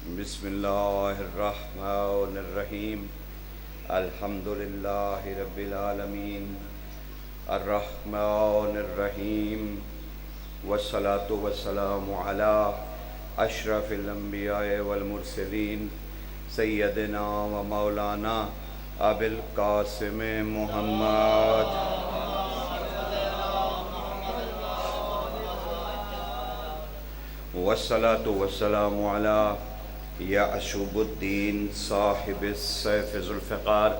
بسم اللہ الرحمن الرحیم الحمد للہ رب العالمین الرحمن الرحیم والصلاة والسلام علی اشرف الانبیاء والمرسلین سیدنا و مولانا ابی القاسم محمد والصلاة والسلام علی یعشوب الدین صاحب السیف ذو الفقار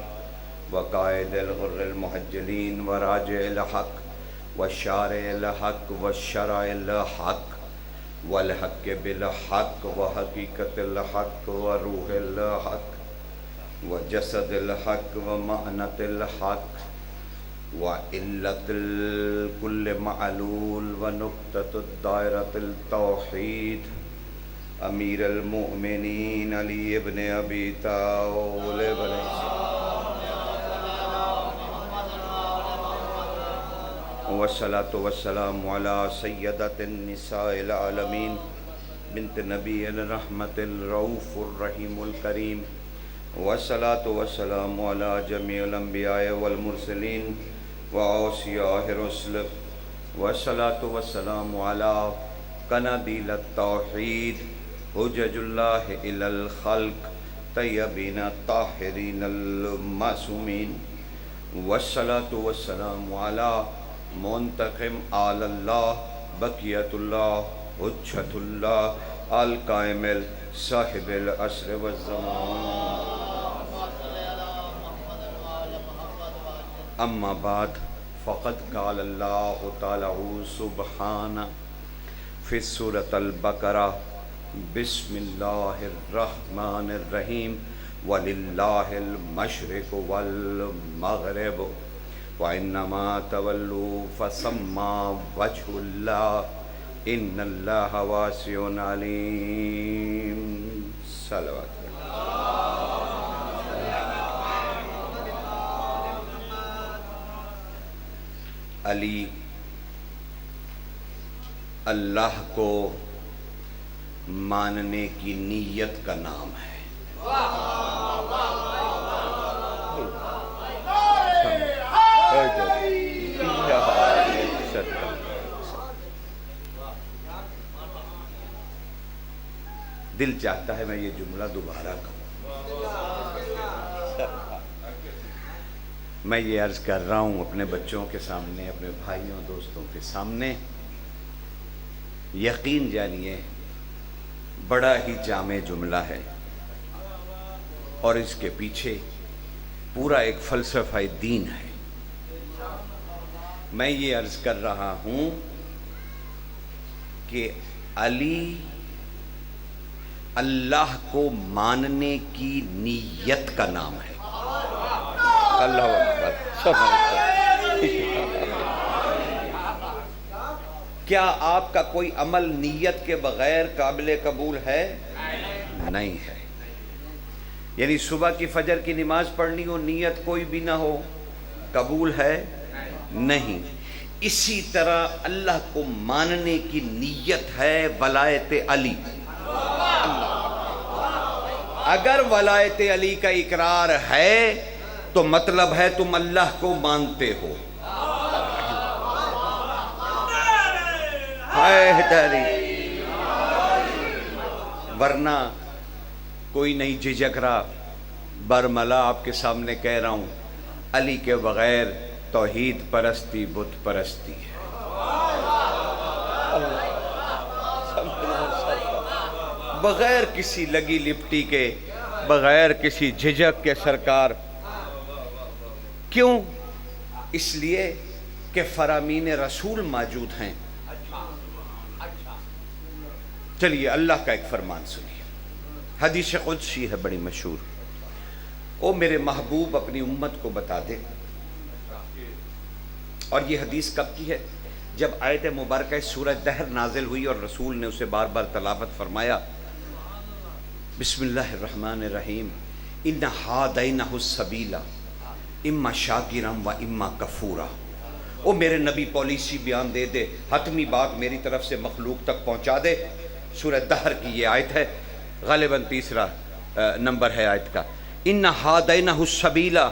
وقائد الغر المحجلین وراجع الحق وشارع الحق وشرع الحق والحق بالحق وحقیقت الحق وروح الحق وجسد الحق ومعنت الحق وعلت الكل معلول ونقطة الدائرة التوحید امیر المؤمنین علی ابن ابی طالب علیہ السلام والصلاة والسلام علی سیدۃ النساء العالمین بنت نبی الرحمت الرؤوف الرحیم الکریم والصلاة والسلام علی جمیع الانبیاء والمرسلین وأوصیاء الرسل والصلاة والسلام علی قنادیل التوحید حجج اللہ الی الخلق طیبین طاہرین المعصومین والصلاة والسلام علی منتقم آل اللہ بقیت اللہ حجت اللہ القائم صاحب العصر والزمان اما بعد فقد قال اللہ تعالی سبحانہ فی سورۃ البقرہ بسم اللہ الرحمن الرحیم وللہ المشرق والمغرب وإنما تولوا فثم وجہ اللہ ان اللہ واسع علیم صلوات علی اللہ کو ماننے کی نیت کا نام ہے۔ دل چاہتا ہے میں یہ جملہ دوبارہ کہوں۔ میں یہ عرض کر رہا ہوں اپنے بچوں کے سامنے، اپنے بھائیوں دوستوں کے سامنے، یقین جانیے بڑا ہی جامع جملہ ہے اور اس کے پیچھے پورا ایک فلسفہ دین ہے۔ میں یہ عرض کر رہا ہوں کہ علی اللہ کو ماننے کی نیت کا نام ہے۔ اللہ اکبر۔ کیا آپ کا کوئی عمل نیت کے بغیر قابل قبول ہے؟ نہیں ہے۔ یعنی صبح کی فجر کی نماز پڑھنی ہو، نیت کوئی بھی نہ ہو، قبول ہے؟ نہیں۔ اسی طرح اللہ کو ماننے کی نیت ہے ولایت علی۔ اگر ولایت علی کا اقرار ہے تو مطلب ہے تم اللہ کو مانتے ہو۔ ورنہ کوئی نہیں جھجک رہا، برملا آپ کے سامنے کہہ رہا ہوں، علی کے بغیر توحید پرستی بت پرستی ہے۔ بغیر کسی لگی لپٹی کے، بغیر کسی جھجک کے سرکار۔ کیوں؟ اس لیے کہ فرامین رسول موجود ہیں۔ چلیے اللہ کا ایک فرمان سنیے، حدیث قدسی ہے بڑی مشہور۔ او میرے محبوب اپنی امت کو بتا دے، اور یہ حدیث کب کی ہے؟ جب آیت مبارکہ سورہ دہر نازل ہوئی اور رسول نے اسے بار بار تلاوت فرمایا۔ بسم اللہ الرحمن الرحیم ان ہادینہ السبیل اما شاکرا و اما کفورا۔ او میرے نبی پالیسی بیان دے دے، حتمی بات میری طرف سے مخلوق تک پہنچا دے۔ سورہ دہر کی یہ آیت ہے، غالباً تیسرا نمبر ہے آیت کا. ان ہادینہ السبیلا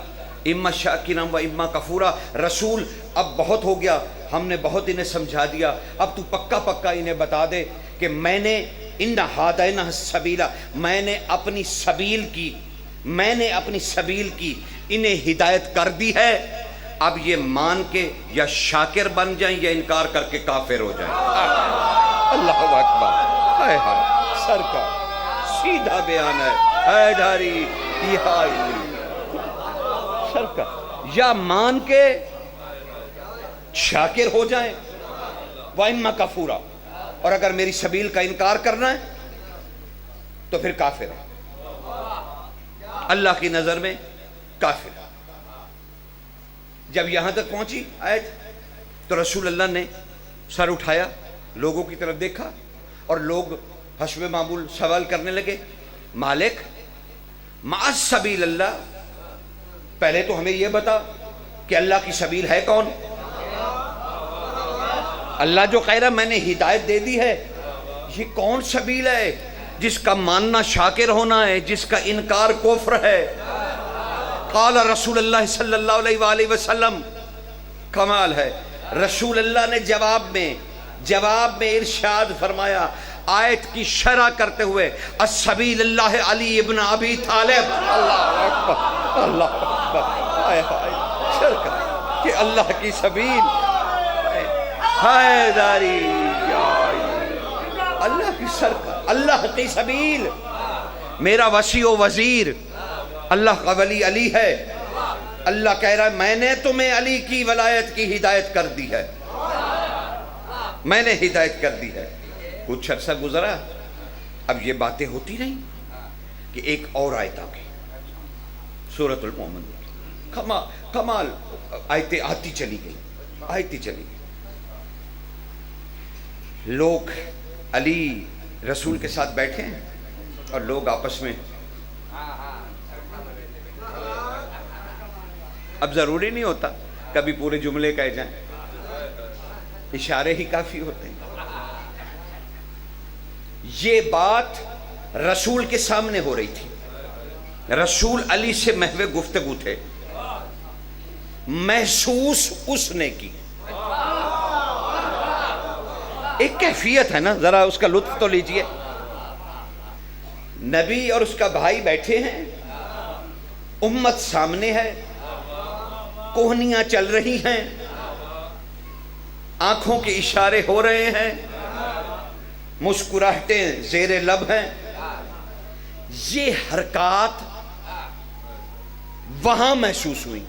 اما شاکرا و اما کفورا. رسول اب بہت ہو گیا، ہم نے بہت انہیں سمجھا دیا، اب تو پکا پکا انہیں بتا دے کہ میں نے ان ہادینہ السبیلا، میں نے اپنی سبیل کی انہیں ہدایت کر دی ہے. اب یہ مان کے یا شاکر بن جائیں یا انکار کر کے کافر ہو جائیں. اللہ اکبر. ہائے ہائے سرکار سیدھا بیان ہے. حیدری سرکار یا مان کے شاکر ہو جائیں وَإِمَّا کفورا، اور اگر میری سبیل کا انکار کرنا ہے تو پھر کافر ہے، اللہ کی نظر میں کافر. جب یہاں تک پہنچی آیت تو رسول اللہ نے سر اٹھایا، لوگوں کی طرف دیکھا، اور لوگ حسب معمول سوال کرنے لگے، مالک مع سبیل اللہ، پہلے تو ہمیں یہ بتا کہ اللہ کی سبیل ہے کون؟ اللہ جو کہہ رہا میں نے ہدایت دے دی ہے، یہ کون سبیل ہے جس کا ماننا شاکر ہونا ہے، جس کا انکار کفر ہے؟ قال رسول اللہ صلی اللہ علیہ وآلہ وسلم. کمال ہے، رسول اللہ نے جواب میں ارشاد فرمایا، آیت کی شرح کرتے ہوئے، السبیل اللہ علی ابن ابی طالب. اللہ اکبر اللہ اکبر. کہ اللہ کی سبیل حیدری، اللہ کی سرکار، اللہ کی سبیل. میرا وسیع و وزیر اللہ کا ولی علی ہے. اللہ کہہ رہا ہے میں نے تمہیں علی کی ولایت کی ہدایت کر دی ہے، میں نے ہدایت کر دی ہے. کچھ عرصہ گزرا، اب یہ باتیں ہوتی نہیں کہ ایک اور آیت آ گئی، سورۃ المومن. کمال آیتیں آتی چلی گئی. لوگ علی رسول کے ساتھ بیٹھے ہیں اور لوگ آپس میں، اب ضروری نہیں ہوتا کبھی پورے جملے کہہ جائیں، اشارے ہی کافی ہوتے ہیں. یہ بات رسول کے سامنے ہو رہی تھی، رسول علی سے محو گفتگو تھے. محسوس اس نے کی، ایک کیفیت ہے نا، ذرا اس کا لطف تو لیجئے. نبی اور اس کا بھائی بیٹھے ہیں، امت سامنے ہے، کوہنیاں چل رہی ہیں، آنکھوں کے اشارے ہو رہے ہیں، مسکراہٹیں زیر لب ہیں. یہ حرکات وہاں محسوس ہوئی،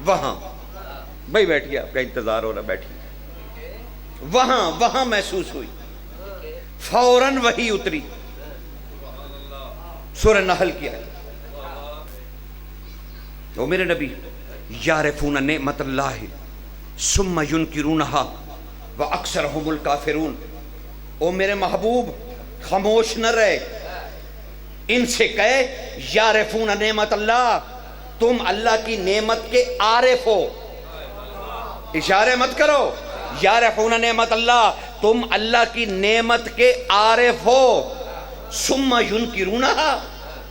وہاں بھائی بیٹھیے، آپ کا انتظار ہو رہا، بیٹھیے. وہاں محسوس ہوئی. فوراً وحی اتری، سورہ نحل کی آیت. او میرے نبی، یعرفون نعمت اللہ ثم ینکرونہا واکثرہم الکافرون. او میرے محبوب خاموش نہ رہے، ان سے کہے یعرفون نعمت اللہ، تم اللہ کی نعمت کے عارف ہو. اشارے مت کرو، یعرفون نعمت اللہ، تم اللہ کی نعمت کے عارف ہو. ثم ینکرونہا،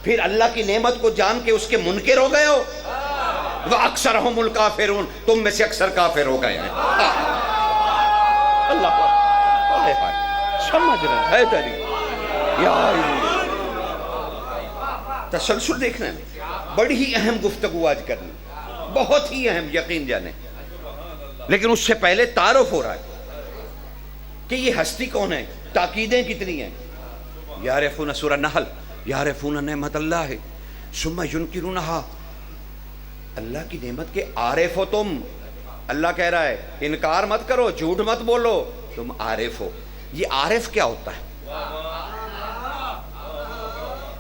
پھر اللہ کی نعمت کو جان کے اس کے منکر ہو گئے ہو. وَأَكْثَرَهُمُ الْكَافِرُونَ، تم میں سے اکثر کافر ہو گئے ہیں. اللہ سمجھ رہے ہے تری یا تسلسل دیکھنا ہے. بڑی ہی اہم گفتگو آج کرنی، بہت ہی اہم، یقین جانے. لیکن اس سے پہلے تعارف ہو رہا ہے کہ یہ ہستی کون ہے، تاکیدیں کتنی ہیں. یعرفون، سورہ نحل، یعرفون نعمت اللہ ثم ینکرونہا، اللہ کی نعمت کے عارف ہو تم. اللہ کہہ رہا ہے انکار مت کرو، جھوٹ مت بولو، تم عارف ہو. یہ عارف کیا ہوتا ہے؟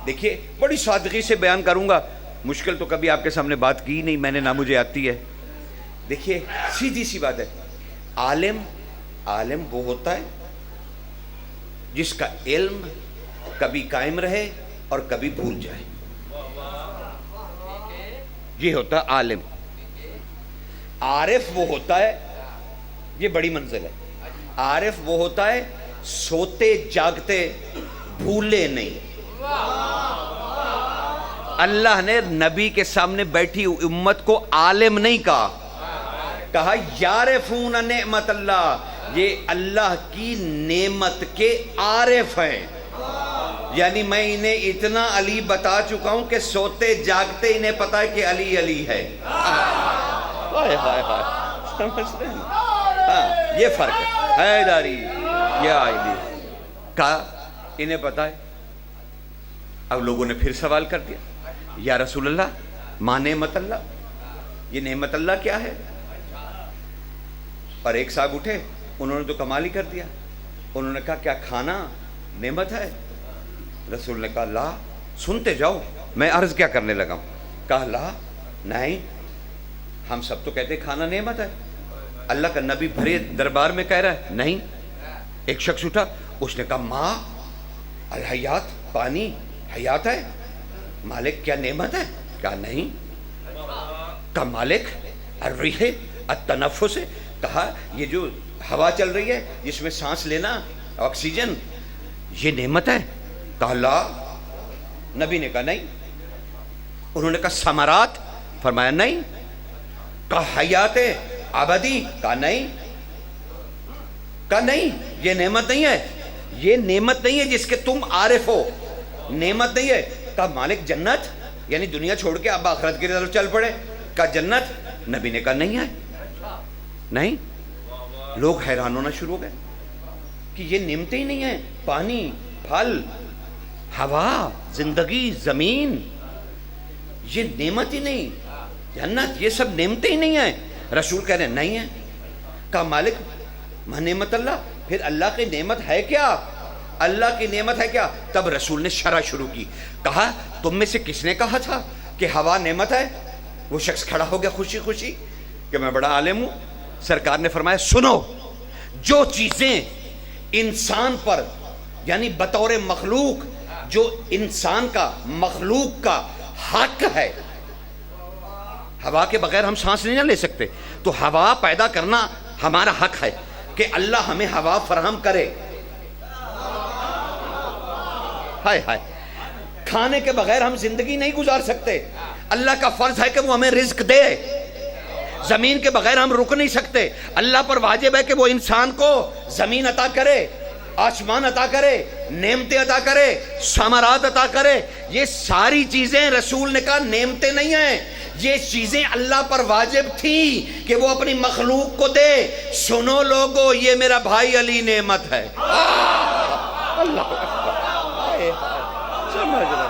دیکھیے بڑی سادگی سے بیان کروں گا، مشکل تو کبھی آپ کے سامنے بات کی نہیں میں نے، نہ مجھے آتی ہے. دیکھیے سیدھی سی بات ہے، عالم وہ ہوتا ہے جس کا علم کبھی قائم رہے اور کبھی بھول جائے، یہ ہوتا ہے عالم. عارف وہ ہوتا ہے، یہ بڑی منزل ہے، عارف وہ ہوتا ہے سوتے جاگتے بھولے نہیں. اللہ نے نبی کے سامنے بیٹھی امت کو عالم نہیں کہا, کہا یعرفون نعمت اللہ, یہ اللہ کی نعمت کے عارف ہیں. یعنی میں انہیں اتنا علی بتا چکا ہوں کہ سوتے جاگتے انہیں پتا ہے کہ علی علی ہے. سمجھ رہے ہیں؟ ہاں یہ فرق ہے. حیداری یا علی کہا انہیں پتا ہے. اب لوگوں نے پھر سوال کر دیا, یا رسول اللہ ماں نعمت اللہ, یہ نعمت اللہ کیا ہے؟ اور ایک صاحب اٹھے, انہوں نے تو کمال ہی کر دیا. انہوں نے کہا کیا کھانا نعمت ہے؟ رسول نے کہا لا. سنتے جاؤ, میں عرض کیا کرنے لگا ہوں. کہا لا, نہیں, ہم سب تو کہتے کھانا نعمت ہے. اللہ کا نبی بھرے دربار میں کہہ رہا ہے نہیں. ایک شخص اٹھا, اس نے کہا ماں الحیات, پانی حیات ہے. مالک کیا نعمت ہے؟ کہا نہیں. کہا مالک الریح التنفس, کہا یہ جو ہوا چل رہی ہے جس میں سانس لینا آکسیجن, یہ نعمت ہے؟ کہا لا. نبی نے کہا نہیں. انہوں نے کہا ثمرات, فرمایا نہیں. کہا حیات ابدی, کہا نہیں. کہا نہیں, یہ نعمت نہیں ہے, یہ نعمت نہیں ہے جس کے تم عارف ہو, نعمت نہیں ہے. کہا مالک جنت, یعنی دنیا چھوڑ کے اب آخرت کی طرف چل پڑے. کہا جنت. نبی نے کہا نہیں ہے. نہیں. لوگ حیران ہونا شروع ہو گئے کہ یہ نعمتیں ہی نہیں ہیں, پانی, پھل, ہوا, زندگی, زمین, یہ نعمت ہی نہیں. جنت, یہ سب نعمتیں ہی نہیں ہیں. رسول کہہ رہے ہیں نہیں ہیں. کہا مالک ماں نعمت اللہ, پھر اللہ کی نعمت ہے کیا؟ اللہ کی نعمت ہے کیا؟ تب رسول نے شرح شروع کی. کہا تم میں سے کس نے کہا تھا کہ ہوا نعمت ہے؟ وہ شخص کھڑا ہو گیا خوشی خوشی کہ میں بڑا عالم ہوں. سرکار نے فرمایا سنو, جو چیزیں انسان پر یعنی بطور مخلوق, جو انسان کا مخلوق کا حق ہے, ہوا کے بغیر ہم سانس نہیں لے سکتے, تو ہوا پیدا کرنا ہمارا حق ہے کہ اللہ ہمیں ہوا فراہم کرے. ہائے ہائے, کھانے کے بغیر ہم زندگی نہیں گزار سکتے, اللہ کا فرض ہے کہ وہ ہمیں رزق دے. زمین کے بغیر ہم رک نہیں سکتے, اللہ پر واجب ہے کہ وہ انسان کو زمین عطا کرے, آسمان عطا کرے, نعمتیں عطا کرے, ثمرات عطا کرے. یہ ساری چیزیں رسول نے کہا نعمتیں نہیں ہیں, یہ چیزیں اللہ پر واجب تھیں کہ وہ اپنی مخلوق کو دے. سنو لوگو, یہ میرا بھائی علی نعمت ہے. اللہ سمجھ رہے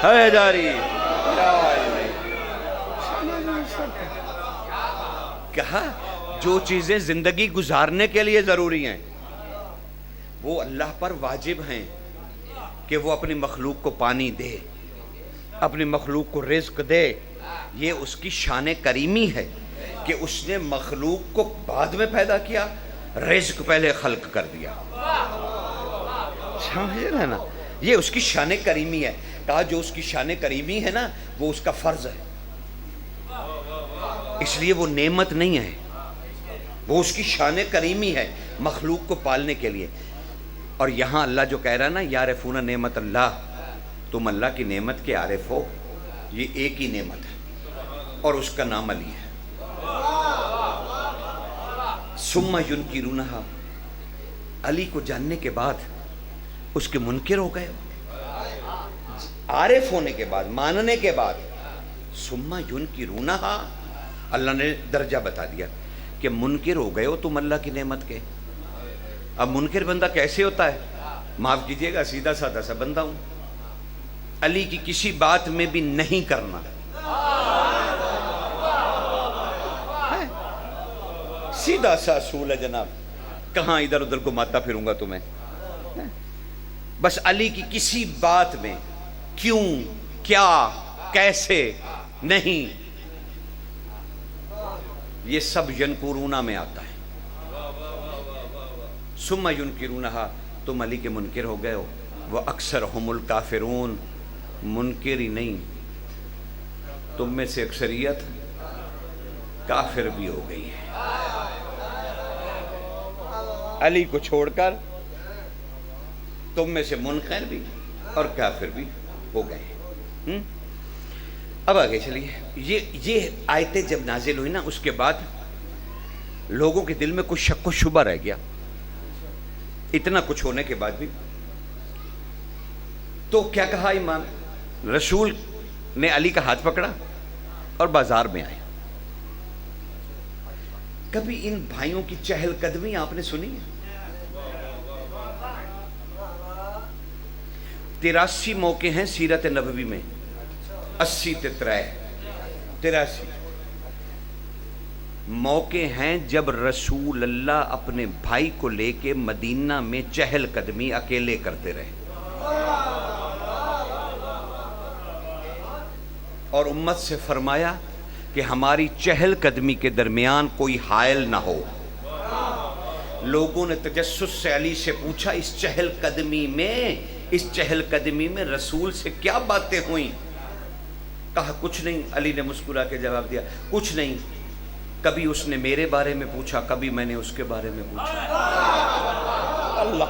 حیداری. کہا جو چیزیں زندگی گزارنے کے لیے ضروری ہیں وہ اللہ پر واجب ہیں کہ وہ اپنی مخلوق کو پانی دے, اپنی مخلوق کو رزق دے. یہ اس کی شان کریمی ہے کہ اس نے مخلوق کو بعد میں پیدا کیا, رزق پہلے خلق کر دیا. سمجھ رہے نا, یہ اس کی شان کریمی ہے. کہا جو اس کی شان کریمی ہے نا وہ اس کا فرض ہے, اس لیے وہ نعمت نہیں ہے, وہ اس کی شان کریمی ہے مخلوق کو پالنے کے لیے. اور یہاں اللہ جو کہہ رہا ہے نا یعرفون نعمت اللہ, تم اللہ کی نعمت کے عارف ہو, یہ ایک ہی نعمت ہے اور اس کا نام علی ہے. ثم ینکرونہا, علی کو جاننے کے بعد اس کے منکر ہو گئے, عارف ہونے کے بعد, ماننے کے بعد. ثم ینکرونہا, اللہ نے درجہ بتا دیا کہ منکر ہو گئے ہو تم اللہ کی نعمت کے. اب منکر بندہ کیسے ہوتا ہے؟ معاف کیجئے گا, سیدھا سادہ سا بندہ ہوں, علی کی کسی بات میں بھی نہیں کرنا, سیدھا سا اصول ہے جناب, کہاں ادھر ادھر گھماتا پھروں گا تمہیں. بس علی کی کسی بات میں کیوں, کیا, کیسے نہیں, یہ سب ینکرونا میں آتا ہے. ثم ینکرونہا, تم علی کے منکر ہو گئے ہو. وہ اکثر ہم الکافرون, منکر ہی نہیں, تم میں سے اکثریت کافر بھی ہو گئی ہے. علی کو چھوڑ کر تم میں سے منکر بھی اور کافر بھی ہو گئے. اب آگے چلیے. یہ آیتیں جب نازل ہوئی نا، اس کے بعد لوگوں کے دل میں کچھ شک و شبہ رہ گیا. اتنا کچھ ہونے کے بعد بھی تو کیا کہا امام رسول نے علی کا ہاتھ پکڑا اور بازار میں آئے. کبھی ان بھائیوں کی چہل قدمی آپ نے سنی ہے؟ 83 موقع ہیں سیرت نبوی میں، 80 83 موقع ہیں جب رسول اللہ اپنے بھائی کو لے کے مدینہ میں چہل قدمی اکیلے کرتے رہے اور امت سے فرمایا کہ ہماری چہل قدمی کے درمیان کوئی حائل نہ ہو. لوگوں نے تجسس سے علی سے پوچھا اس چہل قدمی میں رسول سے کیا باتیں ہوئیں؟ کہا کچھ نہیں. علی نے مسکرا کے جواب دیا کچھ نہیں. کبھی اس نے میرے بارے میں پوچھا، کبھی میں نے اس کے بارے میں پوچھا. اللہ.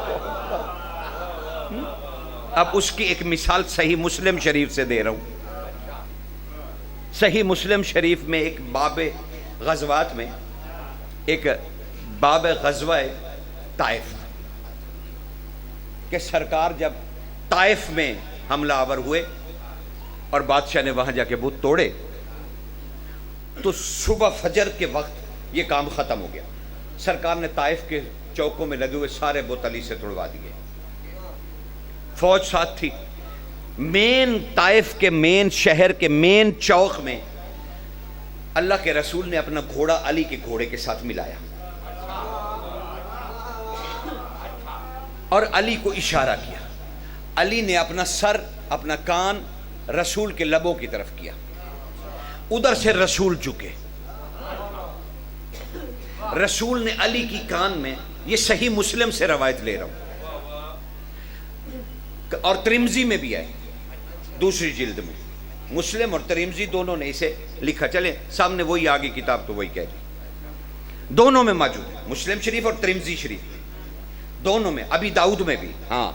اب اس کی ایک مثال صحیح مسلم شریف سے دے رہا ہوں. صحیح مسلم شریف میں ایک باب غزوات میں ایک باب غزوہ طائف کہ سرکار جب طائف میں حملہ آور ہوئے اور بادشاہ نے وہاں جا کے بت توڑے تو صبح فجر کے وقت یہ کام ختم ہو گیا. سرکار نے طائف کے چوکوں میں لگے ہوئے سارے بت علی سے توڑوا دیے. فوج ساتھ تھی. مین طائف کے مین شہر کے مین چوک میں اللہ کے رسول نے اپنا گھوڑا علی کے گھوڑے کے ساتھ ملایا اور علی کو اشارہ کیا. علی نے اپنا سر اپنا کان رسول کے لبوں کی طرف کیا. ادھر سے رسول جھکے. رسول نے علی کی کان میں، یہ صحیح مسلم سے روایت لے رہا ہوں اور ترمذی میں بھی ہے دوسری جلد میں. مسلم اور ترمذی دونوں نے اسے لکھا. چلے سامنے وہی آگے کتاب تو وہی کہہ رہی، دونوں میں موجود ہے. مسلم شریف اور ترمذی شریف دونوں میں. ابی داؤد میں بھی، ہاں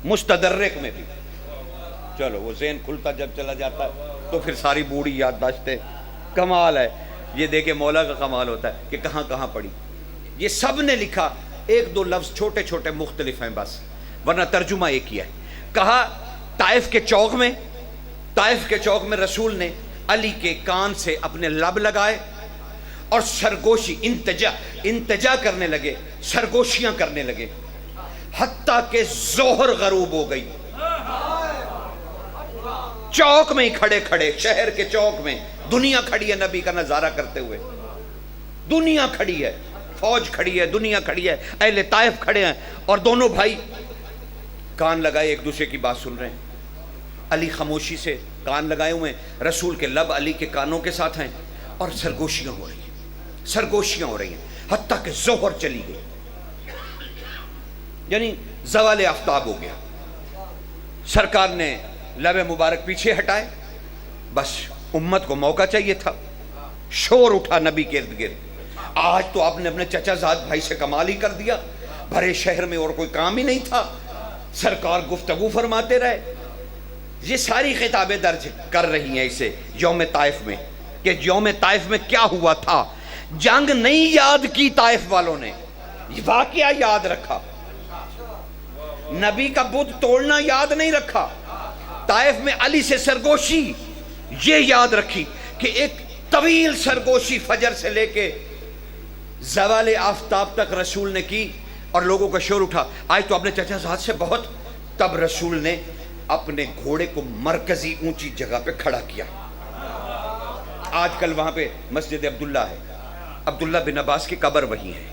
مستدرک میں بھی. چلو وہ ذہن کھلتا جب چلا جاتا ہے تو پھر ساری بوڑھی یادداشتیں. کمال ہے یہ. دیکھے مولا کا کمال ہوتا ہے کہ کہاں کہاں پڑھی. یہ سب نے لکھا. ایک دو لفظ چھوٹے چھوٹے مختلف ہیں بس، ورنہ ترجمہ ایک ہی ہے. کہا طائف کے چوک میں رسول نے علی کے کان سے اپنے لب لگائے اور سرگوشی انتجا کرنے لگے، سرگوشیاں کرنے لگے حتیٰ کہ ظہر غروب ہو گئی. چوک میں ہی کھڑے کھڑے، شہر کے چوک میں دنیا کھڑی ہے نبی کا نظارہ کرتے ہوئے. دنیا کھڑی ہے، فوج کھڑی ہے، دنیا کھڑی ہے، اہل طائف کھڑے ہیں اور دونوں بھائی کان لگائے ایک دوسرے کی بات سن رہے ہیں. علی خاموشی سے کان لگائے ہوئے ہیں، رسول کے لب علی کے کانوں کے ساتھ ہیں اور سرگوشیاں ہو رہی ہیں حتیٰ کہ ظہر چلی گئی، یعنی زوال آفتاب ہو گیا. سرکار نے لب مبارک پیچھے ہٹائے. بس امت کو موقع چاہیے تھا. شور اٹھا نبی کے ارد گرد. آج تو آپ نے اپنے چچا زاد بھائی سے کمال ہی کر دیا. بھرے شہر میں اور کوئی کام ہی نہیں تھا. سرکار گفتگو فرماتے رہے. یہ ساری خطابیں درج کر رہی ہیں اسے یوم طائف میں کہ یوم طائف میں کیا ہوا تھا. جنگ نہیں یاد کی طائف والوں نے، واقعہ یاد رکھا. نبی کا بت توڑنا یاد نہیں رکھا. طائف میں علی سے سرگوشی یہ یاد رکھی کہ ایک طویل سرگوشی فجر سے لے کے زوال آفتاب تک رسول نے کی اور لوگوں کا شور اٹھا. آج تو اپنے چچا زاد سے بہت. تب رسول نے اپنے گھوڑے کو مرکزی اونچی جگہ پہ کھڑا کیا. آج کل وہاں پہ مسجد عبداللہ ہے. عبداللہ بن عباس کی قبر وہی ہے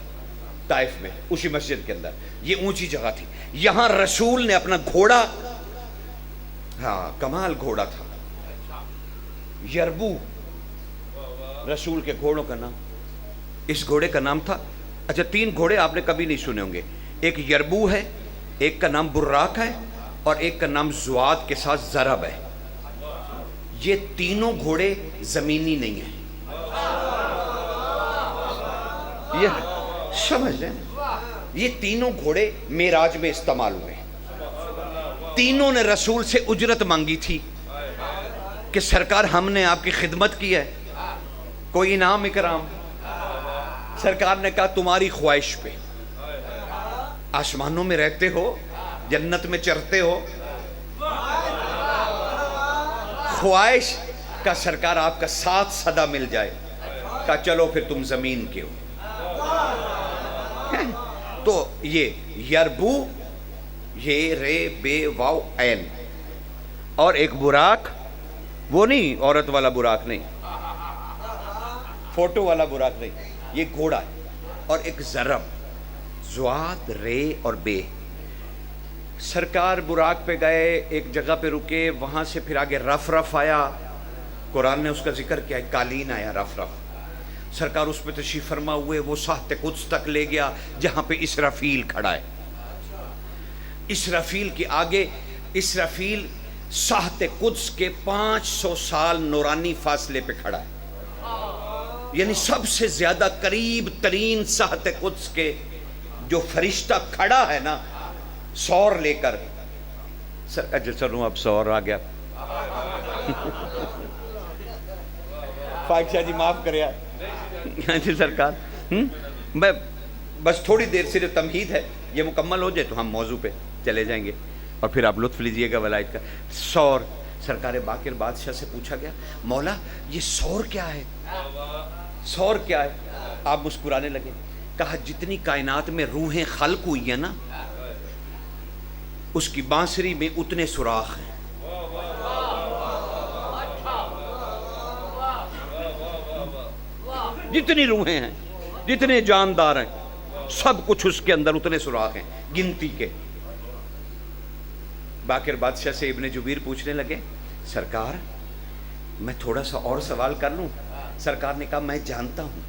طائف میں، اسی مسجد کے اندر. یہ اونچی جگہ تھی. یہاں رسول نے اپنا گھوڑا، ہاں کمال گھوڑا تھا، یربو رسول کے گھوڑوں کا نام. اس گھوڑے کا نام تھا، اچھا 3 گھوڑے آپ نے کبھی نہیں سنے ہوں گے. ایک یربو ہے، ایک کا نام براق ہے اور ایک کا نام زواد کے ساتھ ضرب ہے. یہ تینوں گھوڑے زمینی نہیں ہیں. یہ سمجھ لیں یہ تینوں گھوڑے معراج میں استعمال ہوئے، تینوں نے رسول سے اجرت مانگی تھی کہ سرکار ہم نے آپ کی خدمت کی ہے، کوئی انعام اکرام؟ سرکار نے کہا تمہاری خواہش پہ، آسمانوں میں رہتے ہو، جنت میں چرتے ہو، خواہش کا سرکار آپ کا ساتھ صدا مل جائے، کہا چلو پھر تم زمین کے ہو۔ تو یہ یربو، یہ رے بے واو عین، اور ایک براق، وہ نہیں عورت والا براق نہیں، فوٹو والا براق نہیں، یہ گھوڑا ہے، اور ایک ضرب، زواد رے اور بے۔ سرکار براق پہ گئے، ایک جگہ پہ رکے، وہاں سے پھر آگے رف رف آیا، قرآن نے اس کا ذکر کیا ہے، قالین آیا رف رف، سرکار اس پہ تشریف فرما ہوئے، وہ ساحت قدس تک لے گیا جہاں پہ اسرافیل کھڑا ہے۔ اسرافیل کے آگے، اسرافیل ساحت قدس کے 500 سال نورانی فاصلے پہ کھڑا ہے، یعنی سب سے زیادہ قریب ترین ساحت قدس کے جو فرشتہ کھڑا ہے نا سور لے کر، اجل سروں اب سور آ گیا، فائق شاہ جی معاف کرے جی سرکار، میں بس تھوڑی دیر صرف تمہید ہے، یہ مکمل ہو جائے تو ہم موضوع پہ چلے جائیں گے، اور پھر آپ لطف لیجئے گا ولایت کا۔ سور، سرکار باقر بادشاہ سے پوچھا گیا مولا یہ سور کیا ہے، سور کیا ہے؟ آپ مسکرانے لگے، کہا جتنی کائنات میں روحیں خلق ہوئی ہیں نا، اس کی بانسری میں اتنے سوراخ ہیں۔ جتنی روحیں ہیں، جتنے جاندار ہیں، سب کچھ اس کے اندر اتنے سوراخ ہیں گنتی کے۔ باقر بادشاہ سے ابن جبیر پوچھنے لگے سرکار میں تھوڑا سا اور سوال کر لوں؟ سرکار نے کہا میں جانتا ہوں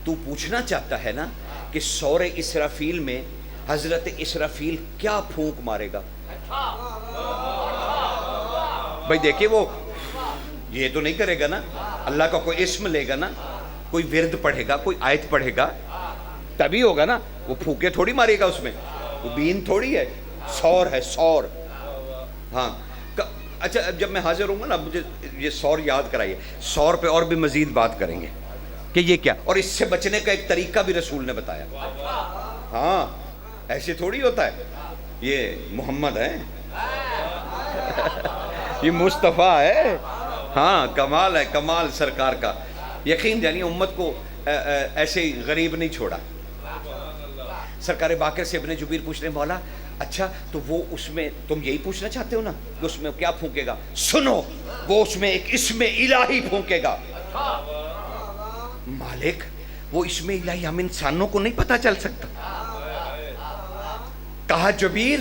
تو پوچھنا چاہتا ہے نا کہ سور اسرافیل میں حضرت اسرافیل کیا پھونک مارے گا۔ بھائی دیکھیں وہ یہ تو نہیں کرے گا نا، اللہ کا کوئی اسم لے گا نا، کوئی ورد پڑھے گا، کوئی آیت پڑھے گا تبھی ہوگا نا، وہ پھونکے تھوڑی مارے گا، اس میں وہ بین تھوڑی ہے، سور ہے سور۔ ہاں اچھا جب میں حاضر ہوں گا نا مجھے یہ سور یاد کرائیے، سور پہ اور بھی مزید بات کریں گے کہ یہ کیا، اور اس سے بچنے کا ایک طریقہ بھی رسول نے بتایا۔ ہاں ایسے تھوڑی ہوتا ہے، یہ محمد ہے، یہ مصطفیٰ ہے، ہاں کمال ہے، کمال سرکار کا، یقین جانیے امت کو ایسے ہی غریب نہیں چھوڑا۔ سرکار باقر سے ابن جبیر پوچھ رہے مولا اچھا تو وہ اس میں تم یہی پوچھنا چاہتے ہو نا کہ اس میں کیا پھونکے گا؟ سنو وہ اس میں ایک اسم الہی پھونکے گا۔ مالک وہ اسم الہی ہم انسانوں کو نہیں پتا چل سکتا؟ کہا جبیر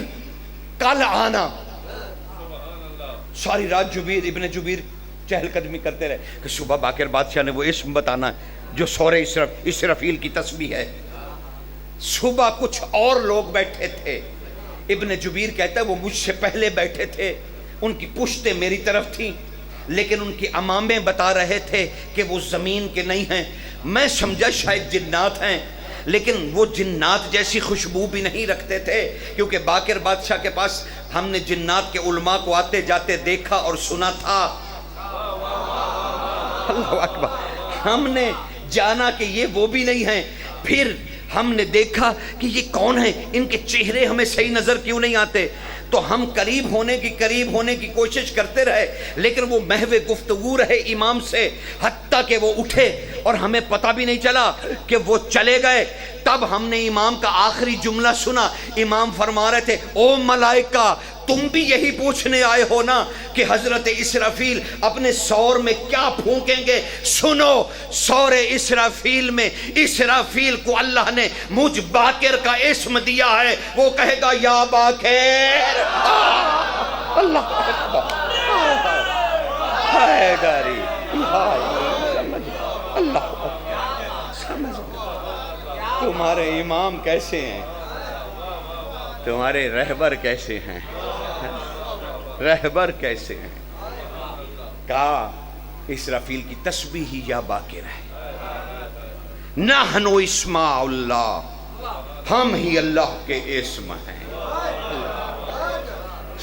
کل آنا۔ ساری رات جبیر ابن جبیر چہل قدمی کرتے رہے کہ صبح باقر بادشاہ نے وہ اسم بتانا ہے جو سور اسرافیل کی تسبیح ہے۔ صبح کچھ اور لوگ بیٹھے تھے، ابن جبیر کہتا ہے وہ مجھ سے پہلے بیٹھے تھے، ان کی پشتیں میری طرف تھیں، لیکن ان کی امامیں بتا رہے تھے کہ وہ زمین کے نہیں ہیں۔ میں سمجھا شاید جنات ہیں، لیکن وہ جنات جیسی خوشبو بھی نہیں رکھتے تھے، کیونکہ باقر بادشاہ کے پاس ہم نے جنات کے علماء کو آتے جاتے دیکھا اور سنا تھا۔ اللہ اکبر، ہم نے جانا کہ یہ وہ بھی نہیں ہیں، پھر ہم نے دیکھا کہ یہ کون ہیں، ان کے چہرے ہمیں صحیح نظر کیوں نہیں آتے، تو ہم قریب ہونے کی کوشش کرتے رہے، لیکن وہ محو گفتگو رہے امام سے، حتیٰ کہ وہ اٹھے اور ہمیں پتہ بھی نہیں چلا کہ وہ چلے گئے۔ تب ہم نے امام کا آخری جملہ سنا، امام فرما رہے تھے او ملائکہ تم بھی یہی پوچھنے آئے ہو نا کہ حضرت اسرافیل اپنے سور میں کیا پھونکیں گے؟ سنو سور اسرافیل میں اسرافیل کو اللہ نے مجھ باقر کا اسم دیا ہے، وہ کہے گا یا باقر۔ اللہ اکبر، حیدری، اللہ سمجھ تمہارے امام کیسے ہیں، تمہارے رہبر کیسے ہیں، رہبر کیسے ہیں؟ کہا اسرافیل کی تسبیح ہی یا باقر ہے۔ نحن اسماء اللہ، ہم ہی اللہ کے اسم ہیں.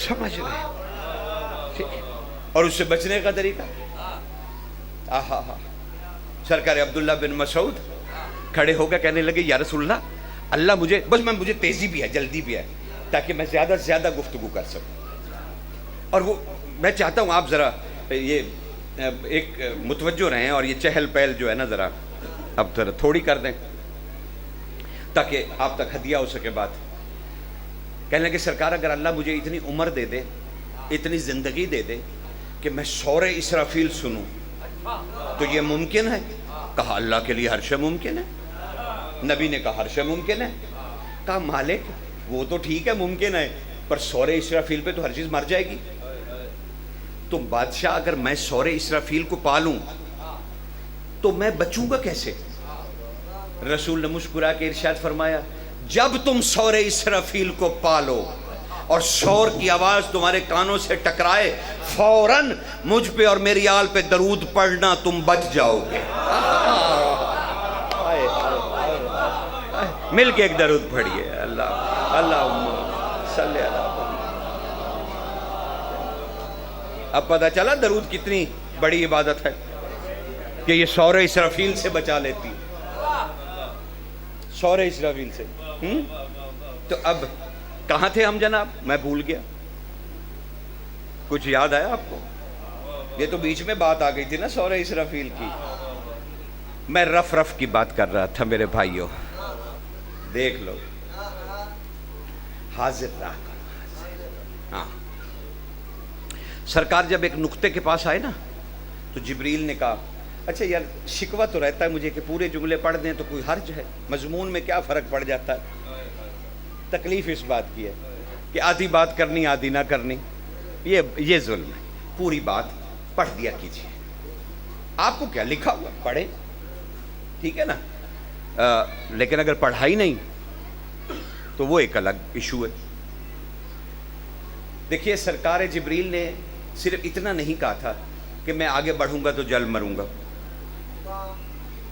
سمجھ رہے ٹھیک ہے. اور اس سے بچنے کا طریقہ آہا ہا. سرکار عبداللہ بن مسعود کھڑے ہو کے کہنے لگے یا رسول اللہ مجھے مجھے تیزی بھی ہے، جلدی بھی ہے، تاکہ میں زیادہ سے زیادہ گفتگو کر سکوں. اور وہ میں چاہتا ہوں آپ ذرا یہ ایک متوجہ رہیں اور یہ چہل پہل جو ہے نا ذرا اب ذرا تھوڑی کر دیں تاکہ آپ تک ہدیہ ہو سکے بات. کہنے لگے سرکار اگر اللہ مجھے اتنی عمر دے دے، اتنی زندگی دے دے کہ میں سور اسرافیل سنوں تو یہ ممکن ہے؟ کہا اللہ کے لیے ہر شے ممکن ہے. نبی نے کہا ہر شے ممکن ہے. کہا مالک وہ تو ٹھیک ہے ممکن ہے، پر سور اسرافیل پہ تو ہر چیز مر جائے گی. تو بادشاہ اگر میں سور اسرافیل کو پالوں تو میں بچوں گا کیسے؟ رسول نے مسکرا کے ارشاد فرمایا جب تم سور اسرافیل کو پالو اور سور کی آواز تمہارے کانوں سے ٹکرائے، فوراً مجھ پہ اور میری آل پہ درود پڑھنا، تم بچ جاؤ گے. مل کے ایک درود پڑھیے. اللہم صلی علی محمد. اب پتہ چلا درود کتنی بڑی عبادت ہے کہ یہ سور اسرافیل سے بچا لیتی. سور اسرافیل سے. تو اب کہاں تھے ہم جناب؟ میں بھول گیا. کچھ یاد آیا آپ کو؟ یہ تو بیچ میں بات آ گئی تھی نا سور اسرافیل کی. میں رف کی بات کر رہا تھا میرے بھائیوں. دیکھ لو حاضر رہا. ہاں سرکار جب ایک نقطے کے پاس آئے نا تو جبریل نے کہا اچھا یار شکوہ تو رہتا ہے مجھے کہ پورے جملے پڑھ دیں تو کوئی حرج ہے؟ مضمون میں کیا فرق پڑ جاتا ہے؟ تکلیف اس بات کی ہے کہ آدھی بات کرنی آدھی نہ کرنی، یہ ظلم ہے. پوری بات پڑھ دیا کیجیے. آپ کو کیا لکھا ہوا پڑھے، ٹھیک ہے نا. لیکن اگر پڑھائی نہیں تو وہ ایک الگ ایشو ہے. دیکھیے سرکار جبریل نے صرف اتنا نہیں کہا تھا کہ میں آگے بڑھوں گا تو جل مروں گا،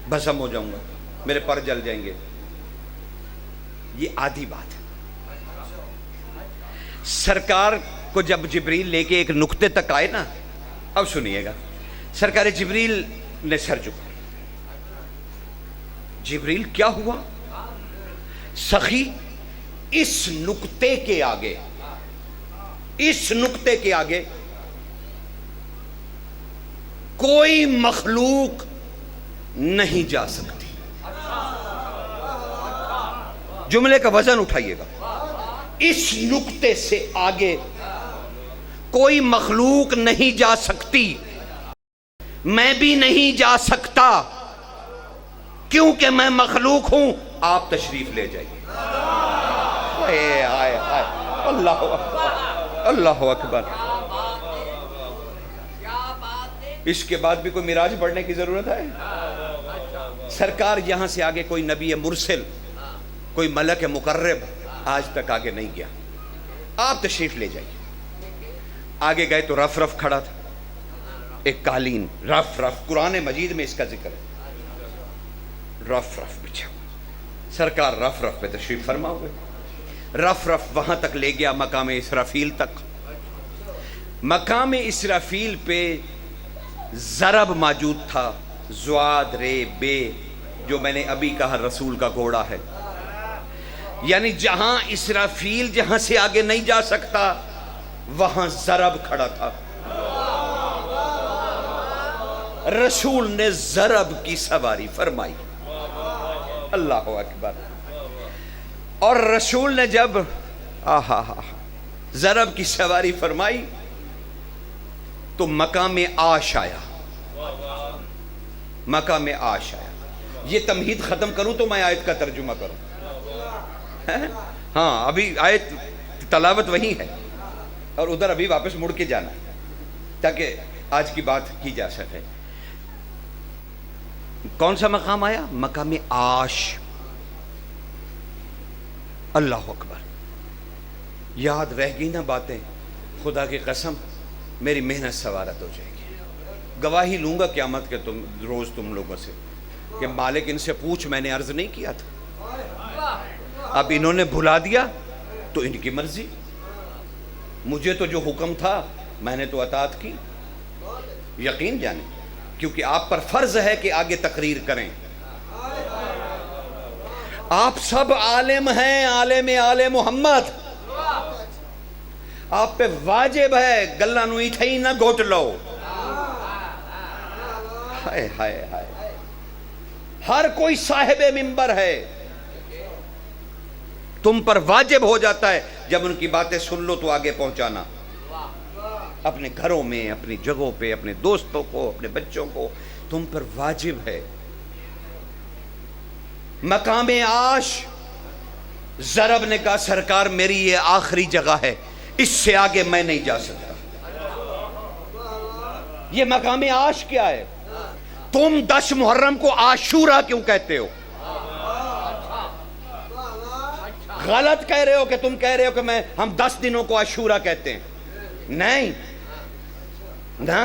بھسم ہو جاؤں گا، میرے پر جل جائیں گے. یہ آدھی بات ہے. سرکار کو جب جبریل لے کے ایک نقطے تک آئے نا، اب سنیے گا، سرکار جبریل نے سر جھکا. جبریل کیا ہوا سخی؟ اس نقطے کے آگے، اس نقطے کے آگے کوئی مخلوق نہیں جا سکتی. جملے کا وزن اٹھائیے گا. اس نقطے سے آگے کوئی مخلوق نہیں جا سکتی، میں بھی نہیں جا سکتا کیونکہ میں مخلوق ہوں. آپ تشریف لے جائیے. اللہ اللہ اکبر. اس کے بعد بھی کوئی معراج پڑھنے کی ضرورت ہے؟ سرکار یہاں سے آگے کوئی نبی مرسل، کوئی ملک مقرب آج تک آگے نہیں گیا. آپ تشریف لے جائیے. آگے گئے تو رف کھڑا تھا، ایک قالین رف قرآن مجید میں اس کا ذکر ہے. رف بچھا. سرکار رف پہ تشریف فرما ہوئے. رف وہاں تک لے گیا مقام اسرافیل تک. مقام اسرافیل پہ ضرب موجود تھا، زواد رے بے، جو میں نے ابھی کہا رسول کا گھوڑا ہے. یعنی جہاں اسرافیل جہاں سے آگے نہیں جا سکتا وہاں ضرب کھڑا تھا. رسول نے ضرب کی سواری فرمائی. اللہ اکبر. اور رسول نے جب ضرب کی سواری فرمائی تو مقام عاش آیا. مقام عاش آیا. یہ تمہید ختم کروں تو میں آیت کا ترجمہ کروں. ہاں ابھی آیت تلاوت وہی ہے اور ادھر ابھی واپس مڑ کے جانا ہے تاکہ آج کی بات کی جا سکے. کون سا مقام آیا؟ مقام عاش. اللہ اکبر. یاد رہ گئی نا باتیں؟ خدا کی قسم میری محنت سوارت ہو جائے گی. گواہی لوں گا قیامت کے روز تم لوگوں سے کہ مالک ان سے پوچھ، میں نے عرض نہیں کیا تھا. اب انہوں نے بھلا دیا تو ان کی مرضی، مجھے تو جو حکم تھا میں نے تو اطاعت کی، یقین جانے، کیونکہ آپ پر فرض ہے کہ آگے تقریر کریں. آپ سب عالم ہیں، عالم آل محمد، آپ پہ واجب ہے گلہ نو ایتھے نہ گھوٹ لو. ہائے ہائے ہائے، ہر کوئی صاحب منبر ہے، تم پر واجب ہو جاتا ہے جب ان کی باتیں سن لو تو آگے پہنچانا، اپنے گھروں میں، اپنی جگہوں پہ، اپنے دوستوں کو، اپنے بچوں کو، تم پر واجب ہے. مقام عاش، ضرب نے کہا سرکار میری یہ آخری جگہ ہے، اس سے آگے میں نہیں جا سکتا. یہ مقام عاش کیا ہے؟ تم 10 محرم کو عاشورہ کیوں کہتے ہو؟ غلط کہہ رہے ہو کہ تم کہہ رہے ہو کہ ہم 10 دنوں کو عاشورہ کہتے ہیں. نہیں نا،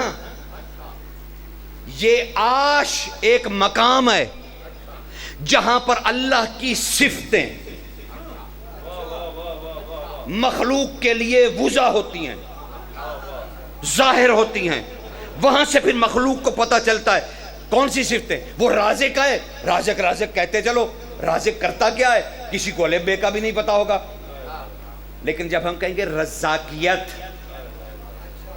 یہ عاش ایک مقام ہے جہاں پر اللہ کی صفتیں مخلوق کے لیے وضع ہوتی ہیں، ظاہر ہوتی ہیں. وہاں سے پھر مخلوق کو پتہ چلتا ہے کون سی صفتیں. وہ رازق ہے، رازق رازق کہتے چلو، رازق کرتا کیا ہے کسی کو الف بے کا بھی نہیں پتا ہوگا. لیکن جب ہم کہیں گے رزاقیت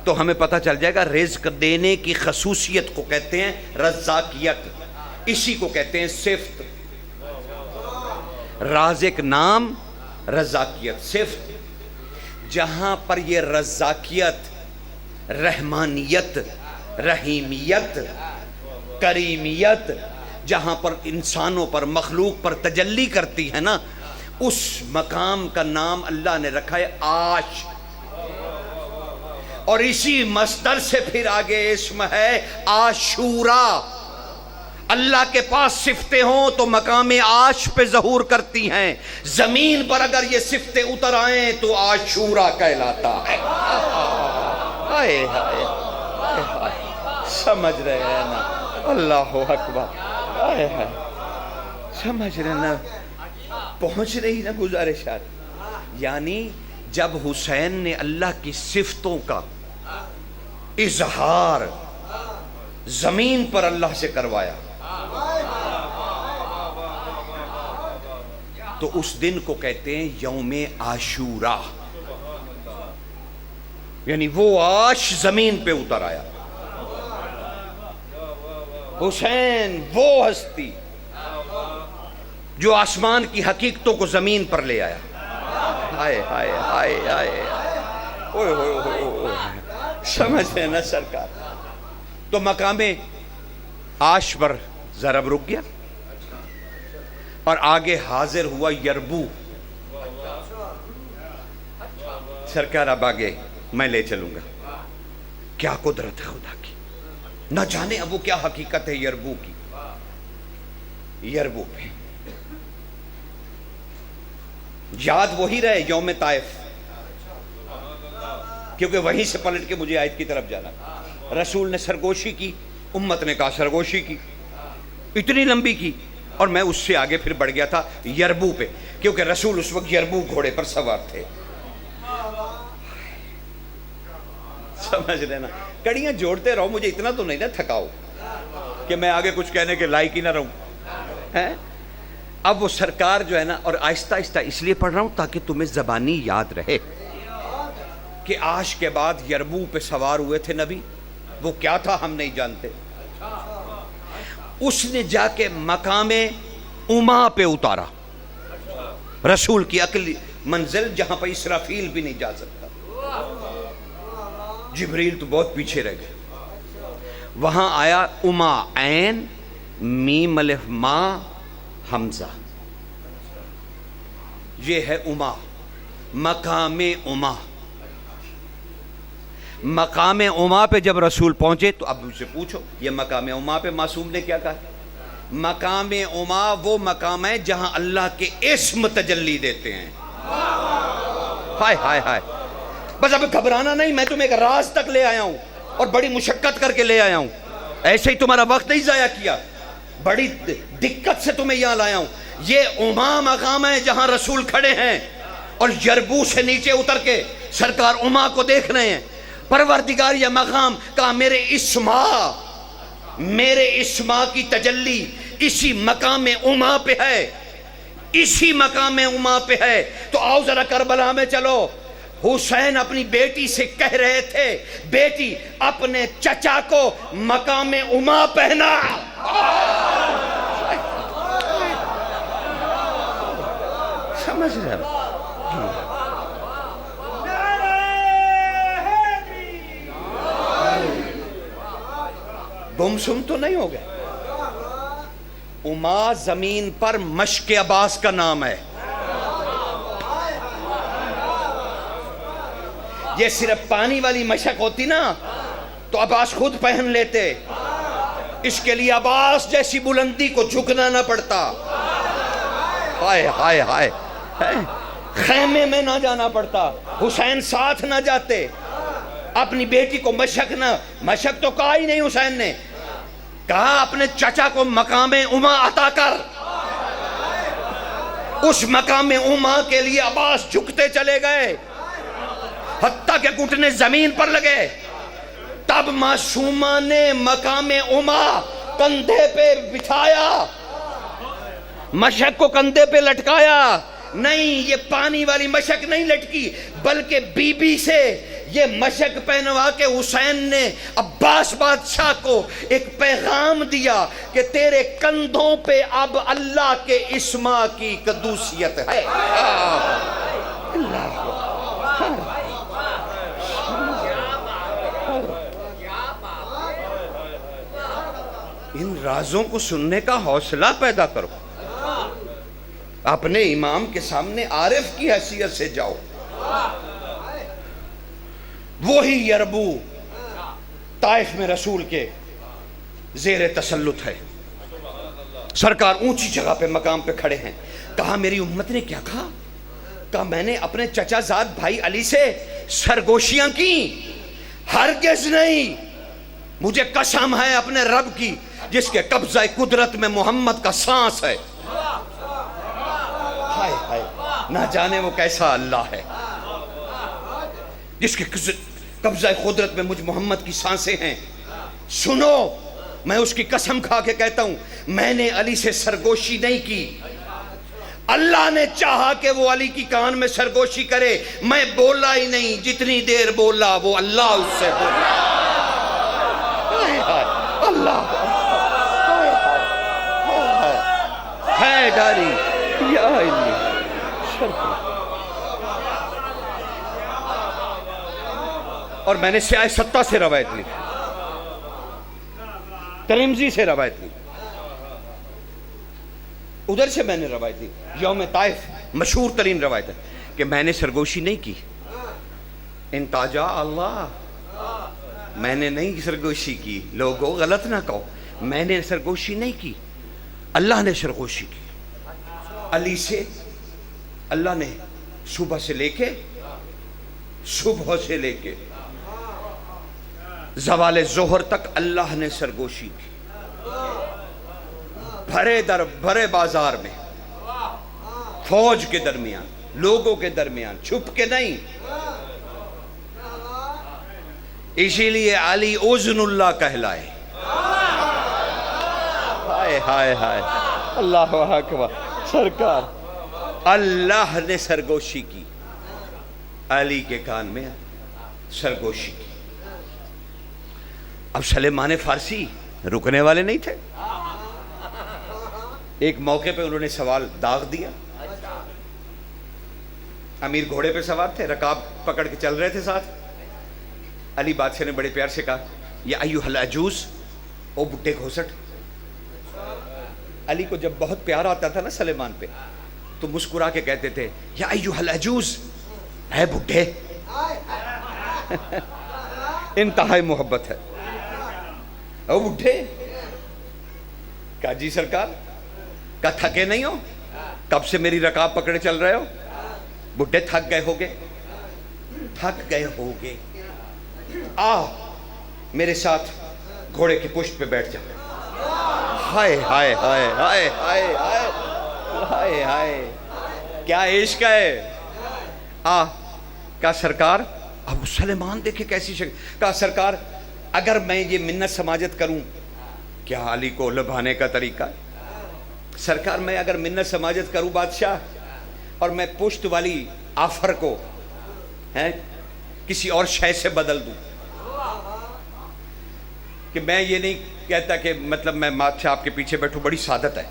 تو ہمیں پتہ چل جائے گا رزق دینے کی خصوصیت کو کہتے ہیں رزاقیت، اسی کو کہتے ہیں صفت. رازق نام، رزاقیت صفت. جہاں پر یہ رزاقیت، رحمانیت، رحیمیت، کریمیت جہاں پر انسانوں پر، مخلوق پر تجلی کرتی ہے نا، اس مقام کا نام اللہ نے رکھا ہے عاش. اور اسی مصدر سے پھر آگے اسم ہے عاشورہ. اللہ کے پاس صفتیں ہوں تو مقام عاش پہ ظہور کرتی ہیں، زمین پر اگر یہ صفتیں اتر آئیں تو عاشورہ کہلاتا ہے. ہائے ہائے ہائے، سمجھ رہے ہیں نا؟ اللہ اکبر. ہائے ہائے، سمجھ رہے نا؟ پہنچ رہی نا گزارشات. یعنی جب حسین نے اللہ کی صفتوں کا اظہار زمین پر اللہ سے کروایا تو اس دن کو کہتے ہیں یوم عاشورہ. یعنی وہ عاش زمین پہ اتر آیا. حسین وہ ہستی جو آسمان کی حقیقتوں کو زمین پر لے آیا. ہائے ہائے ہائے ہائے، اوئے ہوئے ہوئے ہوئے، سمجھ رہے نا سرکار؟ تو مقام عاش پر ضرب رک گیا اور آگے حاضر ہوا یربو. سرکار اب آگے میں لے چلوں گا. کیا قدرت ہے خدا کی، نہ جانے اب وہ کیا حقیقت ہے یربو کی. یربو پہ یاد وہی رہے یوم طائف، کیونکہ وہیں سے پلٹ کے مجھے آیت کی طرف جانا. رسول نے سرگوشی کی، امت نے کہا سرگوشی کی، اتنی لمبی کی، اور میں اس سے آگے پھر بڑھ گیا تھا یربو پہ، کیونکہ رسول اس وقت یربو گھوڑے پر سوار تھے. سمجھ رہے نا؟ کڑیاں جوڑتے رہو، مجھے اتنا تو نہیں نا تھکاؤ کہ میں آگے کچھ کہنے کے لائق ہی نہ رہوں. اب وہ سرکار جو ہے نا، اور آہستہ آہستہ اس لیے پڑھ رہا ہوں تاکہ تمہیں زبانی یاد رہے کہ عاش کے بعد یربو پہ سوار ہوئے تھے نبی. وہ کیا تھا ہم نہیں جانتے. اس نے جا کے مقام اما پہ اتارا، رسول کی عقلی منزل جہاں پہ اسرافیل بھی نہیں جا سکتا. جبریل تو بہت پیچھے رہ گئے. وہاں آیا اما، عین میم الف ما حمزہ، یہ ہے اما، مقام اما. مقام اما پہ جب رسول پہنچے تو اب اسے پوچھو یہ مقام اما پہ معصوم نے کیا کہا؟ مقام اما وہ مقام ہے جہاں اللہ کے اسم تجلی دیتے ہیں. ہائے ہائے ہائے. بس اب گھبرانا نہیں، میں تمہیں ایک راز تک لے آیا ہوں اور بڑی مشقت کر کے لے آیا ہوں. ایسے ہی تمہارا وقت نہیں ضائع کیا، بڑی دقت سے تمہیں یہاں لایا ہوں. یہ عما مقام ہے جہاں رسول کھڑے ہیں اور یربو سے نیچے اتر کے سرکار عما کو دیکھ رہے ہیں. پروردگار یہ مقام کہا میرے اسما کی تجلی اسی مقام عما پہ ہے، اسی مقام عما پہ ہے. تو آؤ ذرا کربلا میں چلو. حسین اپنی بیٹی سے کہہ رہے تھے بیٹی اپنے چچا کو مقام عما پہنا. سمجھ رہے ہو؟ گم سم تو نہیں ہو گئے. عما زمین پر مشق عباس کا نام ہے. یہ صرف پانی والی مشق ہوتی نا تو عباس خود پہن لیتے. اس کے لیے عباس جیسی بلندی کو جھکنا نہ پڑتا. ہائے ہائے ہائے، خیمے میں نہ جانا پڑتا. حسین ساتھ نہ جاتے. اپنی بیٹی کو مشق تو کہا ہی نہیں. حسین نے کہا اپنے چچا کو مقام عما عطا کر. اس مقام عما کے لیے عباس جھکتے چلے گئے حتیٰ کہ گھٹنے زمین پر لگے. تب معصومہ نے مقام عما کندھے پہ بچھایا، مشق کو کندھے پہ لٹکایا. نہیں، یہ پانی والی مشق نہیں لٹکی، بلکہ بی بی سے یہ مشق پہنوا کے حسین نے عباس بادشاہ کو ایک پیغام دیا کہ تیرے کندھوں پہ اب اللہ کے اسما کی قدوسیت ہے. ان رازوں کو سننے کا حوصلہ پیدا کرو. اپنے امام کے سامنے عارف کی حیثیت سے جاؤ. وہی یربو طائف میں رسول کے زیر تسلط ہے. سرکار اونچی جگہ پہ مقام پہ کھڑے ہیں. کہا میری امت نے کیا کہا؟ کہا میں نے اپنے چچا زاد بھائی علی سے سرگوشیاں کی. ہرگز نہیں. مجھے قسم ہے اپنے رب کی جس کے قبضہ قدرت میں محمد کا سانس ہے. ہائے ہائے، نہ جانے وہ کیسا اللہ ہے جس کے قبضہ قدرت میں مجھ محمد کی سانسیں ہیں. سنو، میں اس کی قسم کھا کے کہتا ہوں میں نے علی سے سرگوشی نہیں کی. اللہ نے چاہا کہ وہ علی کی کان میں سرگوشی کرے. میں بولا ہی نہیں. جتنی دیر بولا وہ اللہ اس سے بولا. اللہ ہے ڈاری یا اور میں نے سیاہ ستہ سے روایت لی، ترمذی سے روایت لی، ادھر سے میں نے روایت لی. یوم طائف مشہور ترین روایت ہے کہ میں نے سرگوشی نہیں کی. انتاجا اللہ، میں نے نہیں سرگوشی کی. لوگوں غلط نہ کہو، میں نے سرگوشی نہیں کی، اللہ نے سرگوشی کی. علی سے اللہ نے صبح سے لے کے زوال ظہر تک اللہ نے سرگوشی کی. بھرے بازار میں، فوج کے درمیان، لوگوں کے درمیان، چھپ کے نہیں. اسی لیے علی اذن اللہ کہلائے. ہائے ہائے ہائے، اللہ اکبر. سرکار اللہ نے سرگوشی کی، علی کے کان میں سرگوشی کی. اب سلیمان فارسی رکنے والے نہیں تھے. ایک موقع پہ انہوں نے سوال داغ دیا. امیر گھوڑے پہ سوار تھے، رکاب پکڑ کے چل رہے تھے ساتھ. علی بادشاہ نے بڑے پیار سے کہا یا ایھا العجوز، او بڈھے گھوسٹ. علی کو جب بہت پیار آتا تھا نا سلیمان پہ تو مسکرا کے کہتے تھے یا ایھا العجوز، اے بڈھے. انتہائی محبت ہے. او بڈھے. کہا جی سرکار. کہا تھکے نہیں ہو؟ کب سے میری رکاب پکڑے چل رہے ہو؟ بڈھے تھک گئے ہوگے. آ میرے ساتھ گھوڑے کی پشت پہ بیٹھ جا. ہائے ہائے ہائے ہائے ہائے ہائے. ہائے ہائے کیا عشق ہے. کہا سرکار, اب سلیمان دیکھے کیسی شکل, کہا سرکار اگر میں یہ منت سماجت کروں کیا علی کو لبھانے کا طریقہ ہے؟ سرکار میں اگر منت سماجت کروں بادشاہ اور میں پشت والی آفر کو کسی اور شے سے بدل دوں, کہ میں یہ نہیں کہتا کہ مطلب میں بادشاہ آپ کے پیچھے بیٹھوں, بڑی سعادت ہے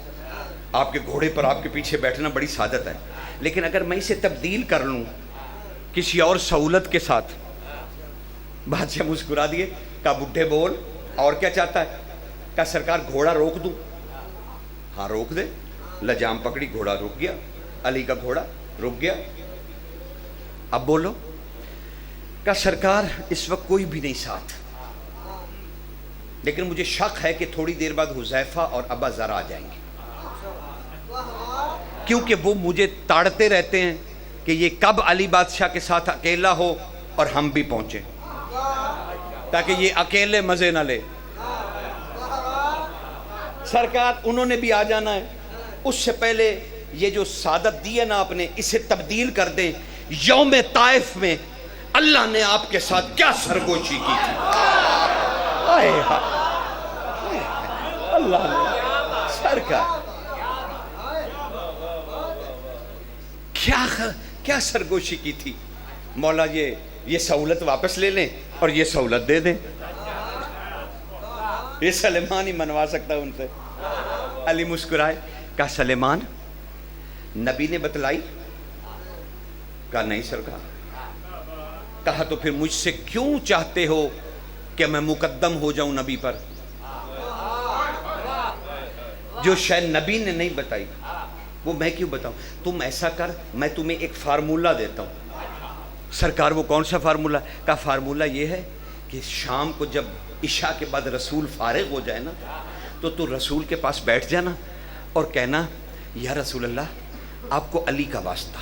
آپ کے گھوڑے پر آپ کے پیچھے بیٹھنا, بڑی سعادت ہے, لیکن اگر میں اسے تبدیل کر لوں کسی اور سہولت کے ساتھ. بادشاہ مسکرا دیے, کہا بڈھے بول اور کیا چاہتا ہے؟ کہا سرکار گھوڑا روک دوں. ہاں روک دے. لجام پکڑی, گھوڑا رک گیا, علی کا گھوڑا رک گیا. اب بولو. کہا سرکار اس وقت کوئی بھی نہیں ساتھ, لیکن مجھے شک ہے کہ تھوڑی دیر بعد حذیفہ اور ابا ذر آ جائیں گے, کیونکہ وہ مجھے تاڑتے رہتے ہیں کہ یہ کب علی بادشاہ کے ساتھ اکیلا ہو اور ہم بھی پہنچیں, تاکہ یہ اکیلے مزے نہ لے. سرکار انہوں نے بھی آ جانا ہے, اس سے پہلے یہ جو سعادت دی ہے نا آپ نے, اسے تبدیل کر دیں. یوم طائف میں اللہ نے آپ کے ساتھ کیا سرگوشی کی تھی. اللہ نے سرکار کیا سرگوشی کی تھی. مولا یہ سہولت واپس لے لیں اور یہ سہولت دے دیں. یہ سلیمان ہی منوا سکتا ہے ان سے. علی مسکرائے, کہا سلیمان نبی نے بتلائی؟ کہا نہیں سرکار. کہا تو پھر مجھ سے کیوں چاہتے ہو کہ میں مقدم ہو جاؤں نبی پر؟ جو شاید نبی نے نہیں بتائی وہ میں کیوں بتاؤں؟ تم ایسا کر, میں تمہیں ایک فارمولہ دیتا ہوں. سرکار وہ کون سا فارمولہ؟ کہا فارمولہ یہ ہے کہ شام کو جب عشاء کے بعد رسول فارغ ہو جائے نا, تو رسول کے پاس بیٹھ جانا اور کہنا یا رسول اللہ آپ کو علی کا واسطہ.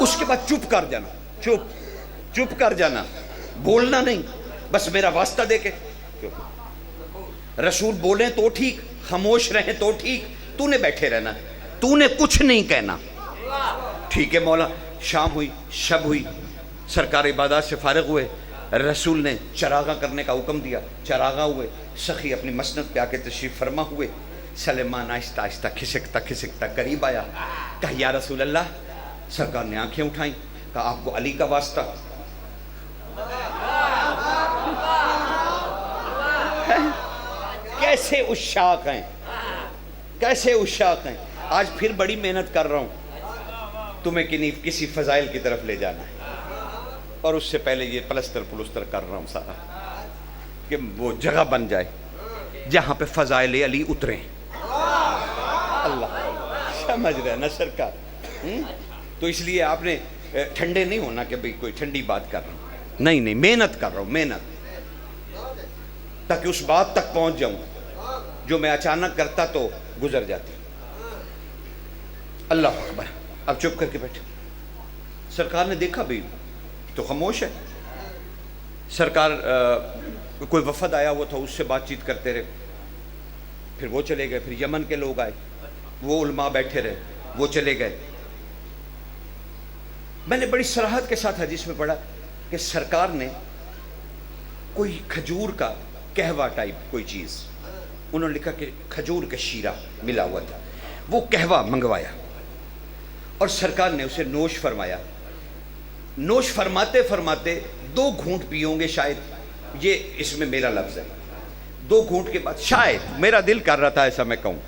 اس کے بعد چپ کر جانا, چپ کر جانا, بولنا نہیں, بس میرا واسطہ دے کے. رسول بولیں تو ٹھیک, خاموش رہیں تو ٹھیک, تو نے بیٹھے رہنا, تو نے کچھ نہیں کہنا. ٹھیک ہے مولا. شام ہوئی, شب ہوئی, سرکار عبادات سے فارغ ہوئے, رسول نے چراغاں کرنے کا حکم دیا, چراغاں ہوئے, سخی اپنی مسند پہ آ کے تشریف فرما ہوئے. سلیمان آہستہ آہستہ کھسکتا قریب آیا. کہا یا رسول اللہ. سرکار نے آنکھیں اٹھائیں, کہا آپ کو علی کا واسطہ. کیسے عشاق ہیں, کیسے عشاق ہیں. آج پھر بڑی محنت کر رہا ہوں تمہیں کسی فضائل کی طرف لے جانا ہے, اور اس سے پہلے یہ پلستر کر رہا ہوں سارا کہ وہ جگہ بن جائے جہاں پہ فضائل علی اتریں. اللہ سمجھ رہے نا سرکار. تو اس لیے آپ نے ٹھنڈے نہیں ہونا کہ بھئی کوئی ٹھنڈی بات کر رہا ہوں, نہیں محنت کر رہا ہوں, محنت, تاکہ اس بات تک پہنچ جاؤں جو میں اچانک کرتا تو گزر جاتی. اللہ اکبر. اب چپ کر کے بیٹھے. سرکار نے دیکھا بھی تو خاموش ہے. سرکار کوئی وفد آیا ہوا تھا, اس سے بات چیت کرتے رہے, پھر وہ چلے گئے. پھر یمن کے لوگ آئے, وہ علماء بیٹھے رہے, وہ چلے گئے. میں نے بڑی صراحت کے ساتھ حدیث میں پڑھا کہ سرکار نے کوئی کھجور کا کہوا ٹائپ کوئی چیز, انہوں نے لکھا کہ کھجور کا شیرہ ملا ہوا تھا, وہ کہوا منگوایا اور سرکار نے اسے نوش فرمایا. نوش فرماتے فرماتے 2 گھونٹ پیوں گے شاید, یہ اس میں میرا لفظ ہے. 2 گھونٹ کے بعد شاید, میرا دل کر رہا تھا ایسا میں کہوں,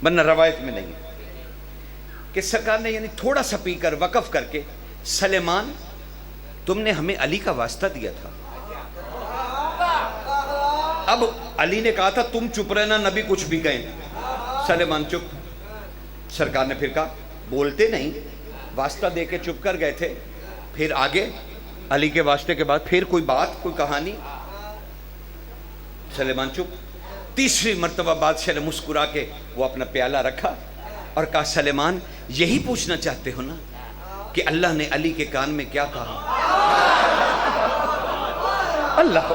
ورنہ روایت میں نہیں, کہ سرکار نے یعنی تھوڑا سا پی کر وقف کر کے, سلیمان تم نے ہمیں علی کا واسطہ دیا تھا. اب علی نے کہا تھا تم چپ رہنا, نبی کچھ بھی کہیں. سلیمان چپ. سرکار نے پھر کہا بولتے نہیں, واسطہ دے کے چپ کر گئے تھے, پھر آگے علی کے واسطے کے بعد پھر کوئی بات, کوئی کہانی. سلیمان چپ. تیسری مرتبہ بادشاہ نے مسکرا کے وہ اپنا پیالہ رکھا اور کہا سلیمان یہی پوچھنا چاہتے ہو نا کہ اللہ نے علی کے کان میں کیا کہا؟ اللہ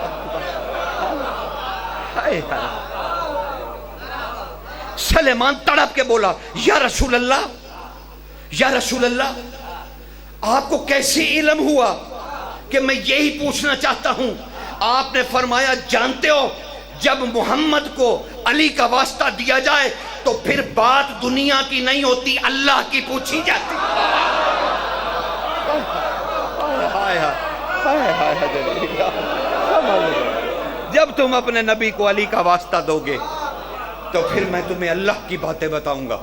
سلیمان تڑپ کے بولا یا رسول اللہ، یا رسول اللہ، آپ کو کیسے علم ہوا کہ میں یہی پوچھنا چاہتا ہوں؟ آپ نے فرمایا جانتے ہو جب محمد کو علی کا واسطہ دیا جائے تو پھر بات دنیا کی نہیں ہوتی، اللہ کی پوچھی جاتی۔ جب تم اپنے نبی کو علی کا واسطہ دو گے تو پھر میں تمہیں اللہ کی باتیں بتاؤں گا۔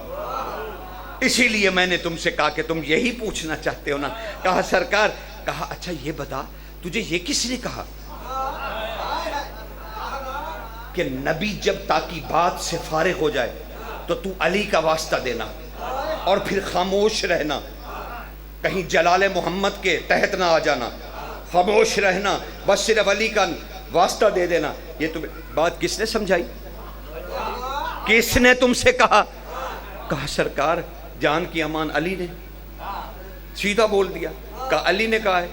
اسی لیے میں نے تم سے کہا کہ تم یہی پوچھنا چاہتے ہو نا؟ کہا سرکار، کہا اچھا یہ بتا تجھے یہ کس نے کہا کہ نبی جب تاکہ بات سے فارغ ہو جائے تو تو علی کا واسطہ دینا اور پھر خاموش رہنا، کہیں جلال محمد کے تحت نہ آ جانا، خاموش رہنا، بس صرف علی کا واسطہ دے دینا؟ یہ تمہیں بات کس نے سمجھائی؟ کس نے تم سے کہا؟ کہا سرکار جان کی امان علی نے، سیدھا بول دیا، کہا علی نے کہا ہے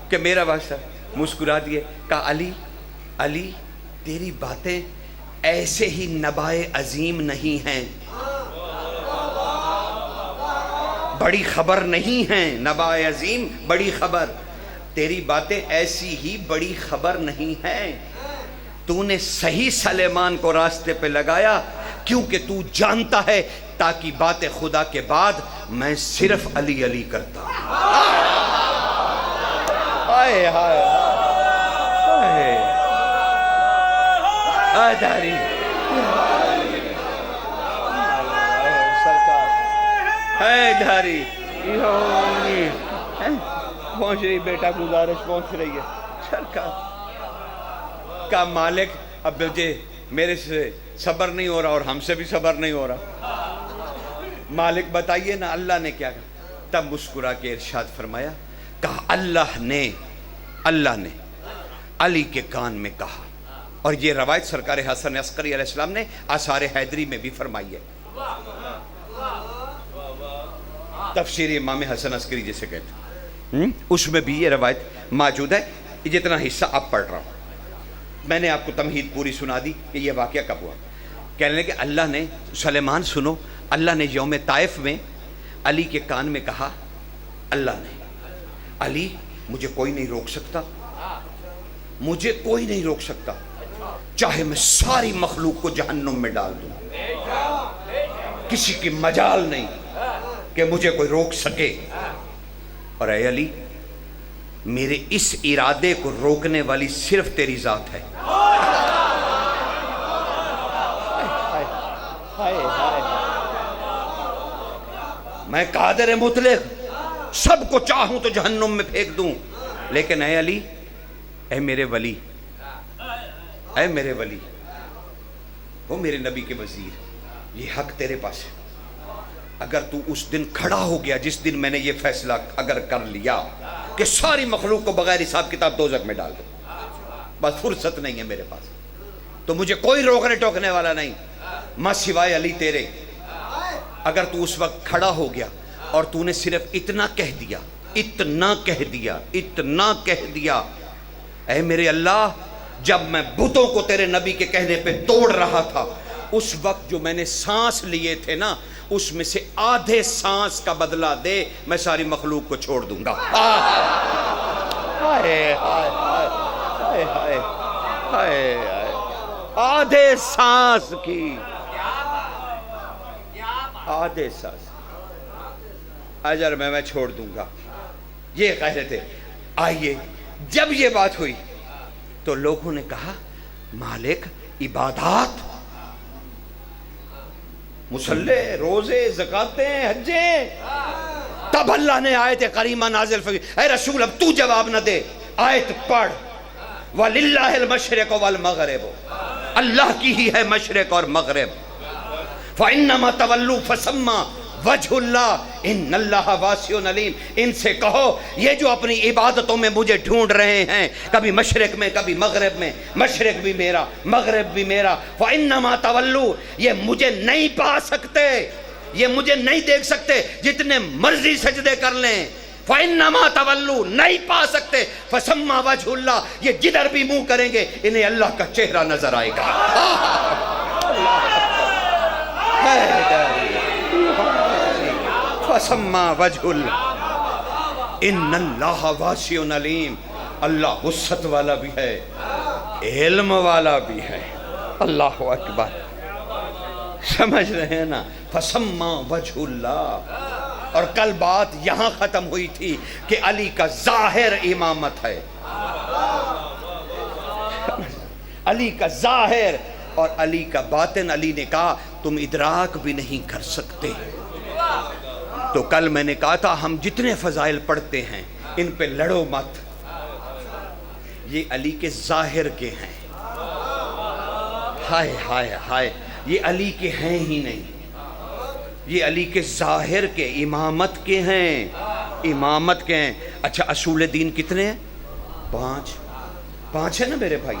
کہ میرا واسطہ۔ مسکرا دیے، کہا علی، علی تیری باتیں ایسے ہی نبائے عظیم نہیں ہیں، بڑی خبر نہیں ہیں، نبائے عظیم بڑی خبر، تیری باتیں ایسی ہی بڑی خبر نہیں ہیں۔ تو نے صحیح سلیمان کو راستے پہ لگایا کیونکہ تو جانتا ہے تاکہ بات خدا کے بعد میں صرف علی علی کرتا ہوں۔ ہائے ہائے ہائے آداری ہے دھاری پہنچ رہی، بیٹا گزارش پہنچ رہی ہے سرکار کا مالک۔ اب مجھے میرے سے صبر نہیں ہو رہا اور ہم سے بھی صبر نہیں ہو رہا، مالک بتائیے نا اللہ نے کیا کہا؟ تب مسکرا کے ارشاد فرمایا، کہا اللہ نے علی کے کان میں کہا، اور یہ روایت سرکار حسن عسکری علیہ السلام نے آثار حیدری میں بھی فرمائی ہے، تفسیر امام حسن عسکری جسے کہتے ہیں، اس میں بھی یہ روایت موجود ہے۔ جتنا حصہ اب پڑھ رہا ہوں میں نے آپ کو تمہید پوری سنا دی کہ یہ واقعہ کب ہوا۔ کہنے لگے اللہ نے، سلیمان سنو، اللہ نے یوم طائف میں علی کے کان میں کہا، اللہ نے، علی مجھے کوئی نہیں روک سکتا، مجھے کوئی نہیں روک سکتا، چاہے میں ساری مخلوق کو جہنم میں ڈال دوں، کسی کی مجال نہیں کہ مجھے کوئی روک سکے، اور اے علی میرے اس ارادے کو روکنے والی صرف تیری ذات ہے۔ میں قادر مطلق، سب کو چاہوں تو جہنم میں پھینک دوں، لیکن اے علی، اے میرے ولی، اے میرے ولی، وہ میرے نبی کے وزیر، یہ حق تیرے پاس ہے۔ اگر تو اس دن کھڑا ہو گیا جس دن میں نے یہ فیصلہ اگر کر لیا کہ ساری مخلوق کو بغیر حساب کتاب دوزخ میں ڈال دو، بس فرصت نہیں ہے میرے پاس، تو مجھے کوئی روکنے ٹوکنے والا نہیں ماں سوائے علی تیرے۔ اگر تو اس وقت کھڑا ہو گیا اور تو نے صرف اتنا کہہ دیا، اتنا کہہ دیا، اتنا کہہ دیا، اے میرے اللہ، جب میں بتوں کو تیرے نبی کے کہنے پہ توڑ رہا تھا، اس وقت جو میں نے سانس لیے تھے نا، اس میں سے آدھے سانس کا بدلہ دے، میں ساری مخلوق کو چھوڑ دوں گا۔ آدھے سانس کی، آدھے سانس اجر میں چھوڑ دوں گا، یہ کہہ رہے تھے۔ آئیے جب یہ بات ہوئی تو لوگوں نے کہا مالک عبادات، مسلح، روزے، زکاتیں، حجیں، تب اللہ نے آیت کریمہ نازل فرمائی، اے رسول اب تو جواب نہ دے، آیت پڑھ، وَلِلَّهِ الْمَشْرِقُ وَالْمَغْرِبُ، اللہ کی ہی ہے مشرق اور مغرب، فَإِنَّمَا تَوَلُّوا فَثَمَّ وجہ اللہ ان اللہ واسع علیم، ان سے کہو یہ جو اپنی عبادتوں میں مجھے ڈھونڈ رہے ہیں، کبھی مشرق میں کبھی مغرب میں، مشرق بھی میرا مغرب بھی میرا، فَإِنَّمَا تَوَلُّوا، یہ مجھے نہیں پا سکتے، یہ مجھے نہیں دیکھ سکتے، جتنے مرضی سجدے کر لیں، فَإِنَّمَا تَوَلُّوا، نہیں پا سکتے، فَثَمَّ وَجْهُ اللَّهِ، یہ جدھر بھی منہ کریں گے انہیں اللہ کا چہرہ نظر آئے گا۔ فسما وجہ اللہ ان اللہ واسع علیم، اللہ وسعت والا بھی ہے، علم والا بھی ہے۔ اللہ اکبر، سمجھ رہے ہیں نا؟ فسما وجہ اللہ۔ اور کل بات یہاں ختم ہوئی تھی کہ علی کا ظاہر امامت ہے، علی کا ظاہر اور علی کا باطن۔ علی نے کہا تم ادراک بھی نہیں کر سکتے۔ تو کل میں نے کہا تھا ہم جتنے فضائل پڑھتے ہیں ان پہ لڑو مت، یہ علی کے ظاہر کے ہیں۔ ہائے ہائے ہائے، یہ علی کے ہیں ہی نہیں، یہ علی کے ظاہر کے، امامت کے ہیں، امامت کے ہیں۔ اچھا اصول دین کتنے ہیں؟ 5 ہے نا میرے بھائی،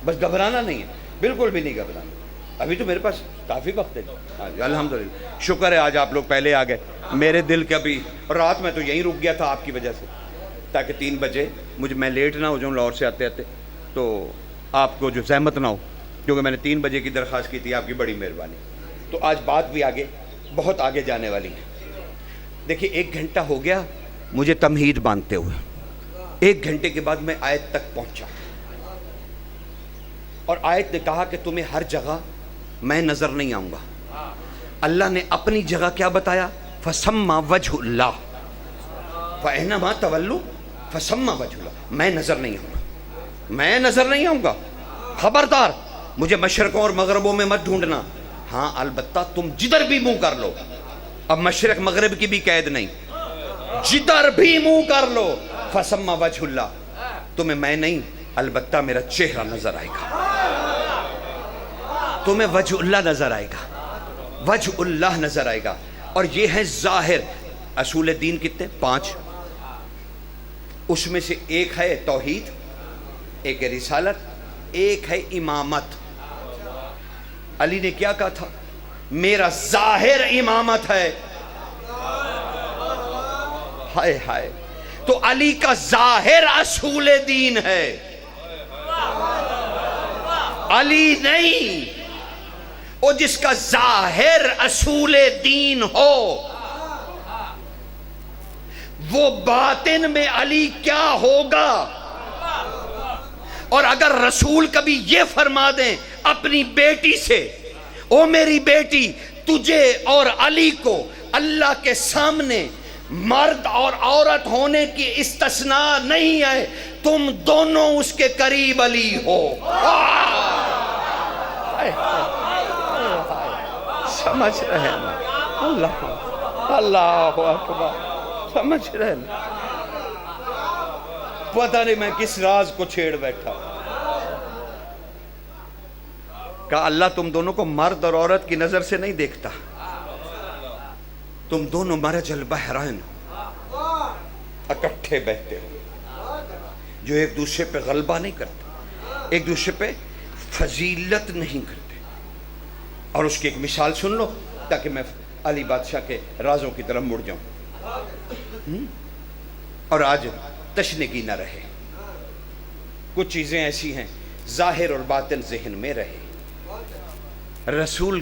بس گھبرانا نہیں ہے، بالکل بھی نہیں گھبرانا۔ ابھی تو میرے پاس کافی وقت ہے جی، الحمدللہ، شکر ہے آج آپ لوگ پہلے آ گئے۔ میرے دل کے ابھی رات میں تو یہیں رک گیا تھا آپ کی وجہ سے، تاکہ 3 بجے میں لیٹ نہ ہو جاؤں لاہور سے آتے آتے، تو آپ کو جو زحمت نہ ہو، کیونکہ میں نے 3 بجے کی درخواست کی تھی، آپ کی بڑی مہربانی۔ تو آج بات بھی آگے، بہت آگے جانے والی ہے۔ دیکھیے 1 گھنٹہ ہو گیا مجھے تمہید باندھتے ہوئے، 1 گھنٹے کے بعد میں آیت تک پہنچا، اور آیت نے کہا کہ تمہیں ہر جگہ میں نظر نہیں آؤں گا۔ اللہ نے اپنی جگہ کیا بتایا؟ فسما وجہ اللہ، فَإِنَّمَا تَوَلُّوا فَسَمَّا وَجْهُ اللَّهِ، میں نظر نہیں آؤں گا، میں نظر نہیں آؤں گا۔ خبردار مجھے مشرقوں اور مغربوں میں مت ڈھونڈنا، ہاں البتہ تم جدھر بھی منہ کر لو، اب مشرق مغرب کی بھی قید نہیں، جدھر بھی منہ کر لو، فَسَمَّا وَجْهُ اللَّهِ، تمہیں میں نہیں البتہ میرا چہرہ نظر آئے گا، تمہیں وجہ اللہ نظر آئے گا، وجہ اللہ نظر آئے گا۔ اور یہ ہے ظاہر۔ اصول دین کتنے؟ 5۔ اس میں سے ایک ہے توحید، ایک ہے رسالت، ایک ہے امامت۔ علی نے کیا کہا تھا؟ میرا ظاہر امامت ہے۔ ہائے ہائے، تو علی کا ظاہر اصول دین ہے، علی نہیں۔ اور جس کا ظاہر اصول دین ہو وہ باطن میں علی کیا ہوگا؟ اور اگر رسول کبھی یہ فرما دیں اپنی بیٹی سے، او میری بیٹی تجھے اور علی کو اللہ کے سامنے مرد اور عورت ہونے کی استثناء نہیں ہے، تم دونوں اس کے قریب علی ہو۔ سمجھ رہے ہیں؟ اللہ اکبر، سمجھ رہے ہیں؟ پتہ نہیں میں کس راز کو چھیڑ بیٹھا۔ کہا اللہ تم دونوں کو مرد اور عورت کی نظر سے نہیں دیکھتا، تم دونوں مرج البحرین اکٹھے بہتے ہو، جو ایک دوسرے پہ غلبہ نہیں کرتے، ایک دوسرے پہ فضیلت نہیں کرتے۔ اور اس کی ایک مثال سن لو تاکہ میں علی بادشاہ کے رازوں کی طرف مڑ جاؤں، اور آج تشنگی نہ رہے۔ کچھ چیزیں ایسی ہیں ظاہر اور باطن ذہن میں رہے۔ رسول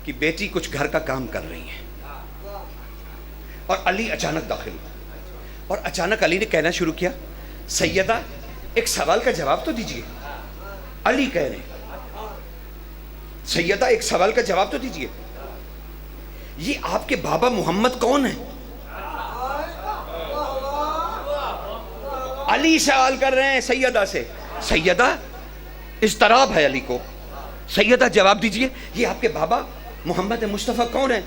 کی بیٹی کچھ گھر کا کام کر رہی ہیں اور علی اچانک داخل ہوا، اور اچانک علی نے کہنا شروع کیا، سیدہ ایک سوال کا جواب تو دیجئے۔ علی کہہ رہے ہیں سیدہ ایک سوال کا جواب تو دیجئے، یہ آپ کے بابا محمد کون ہیں؟ علی سوال کر رہے ہیں سیدہ سے، سیدہ اضطراب ہے علی کو، سیدہ جواب دیجئے یہ آپ کے بابا محمد مصطفیٰ کون ہیں؟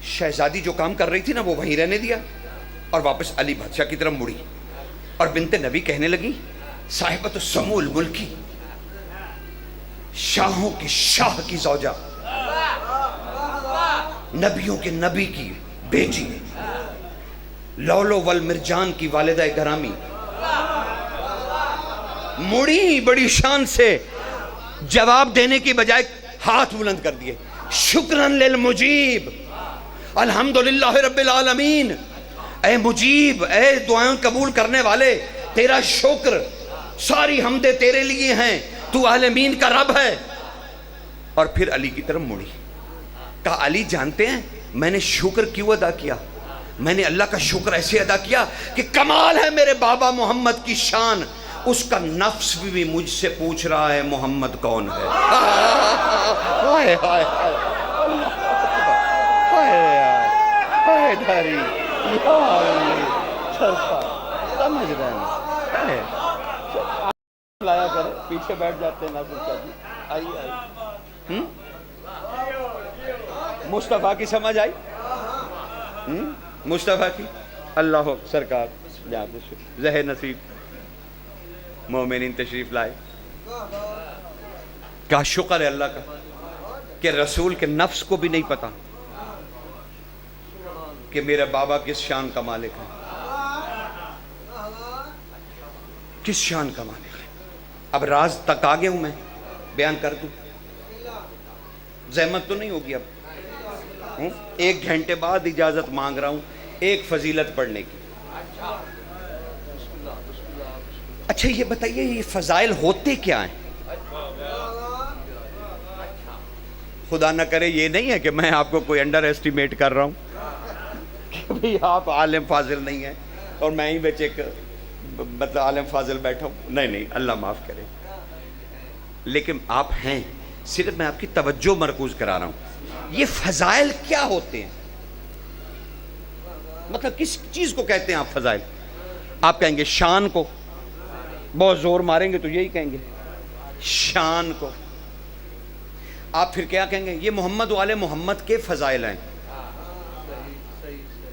شہزادی جو کام کر رہی تھی نا وہ وہیں رہنے دیا اور واپس علی بادشاہ کی طرف مڑی، اور بنت نبی کہنے لگی صاحبۃ السمو الملکی، شاہوں کی شاہ کی زوجہ، نبیوں کے نبی کی بیٹی، لولو والمرجان کی والدہ گرامی، مڑی بڑی شان سے، جواب دینے کی بجائے ہاتھ بلند کر دیے، شکراً للمجیب، الحمدللہ رب العالمین، اے مجیب، اے دعائیں قبول کرنے والے، تیرا شکر، ساری حمدیں تیرے لیے ہیں، تو عالمین کا رب ہے۔ اور پھر علی کی طرف مڑی، کہا علی جانتے ہیں میں نے شکر کیوں ادا کیا؟ میں نے اللہ کا شکر ایسے ادا کیا کہ کمال ہے میرے بابا محمد کی شان، اس کا نفس بھی مجھ سے پوچھ رہا ہے محمد کون ہے۔ ہائے ہائے ہائے دھاری سمجھ رہے ہیں، لایا کرے پیچھے بیٹھ جاتے ہیں ناظر صاحب جی، آئیے آئیے۔ مصطفیٰ کی سمجھ آئی؟ مصطفیٰ کی اللہ سرکار جہاں پہ زہر نصیب مومنین تشریف لائے، کیا شکر ہے اللہ کا کہ رسول کے نفس کو بھی نہیں پتا کہ میرے بابا کس شان کا مالک ہے، کس شان کا مالک ہے۔ اب راز تک آگے ہوں، میں بیان کر دوں، زحمت تو نہیں ہوگی۔ اب 1 گھنٹے بعد اجازت مانگ رہا ہوں ایک فضیلت پڑھنے کی۔ اچھا یہ بتائیے یہ فضائل ہوتے کیا ہیں؟ خدا نہ کرے یہ نہیں ہے کہ میں آپ کو کوئی انڈر ایسٹیمیٹ کر رہا ہوں کہ بھئی آپ عالم فاضل نہیں ہیں اور میں ہی بچ ایک مطلب عالم فاضل بیٹھا ہوں، نہیں اللہ معاف کرے، لیکن آپ ہیں، صرف میں آپ کی توجہ مرکوز کرا رہا ہوں۔ یہ فضائل کیا ہوتے ہیں؟ مطلب کس چیز کو کہتے ہیں آپ فضائل؟ آپ کہیں گے شان کو، بہت زور ماریں گے تو یہی کہیں گے شان کو۔ آپ پھر کیا کہیں گے؟ یہ محمد و آل محمد کے فضائل ہیں۔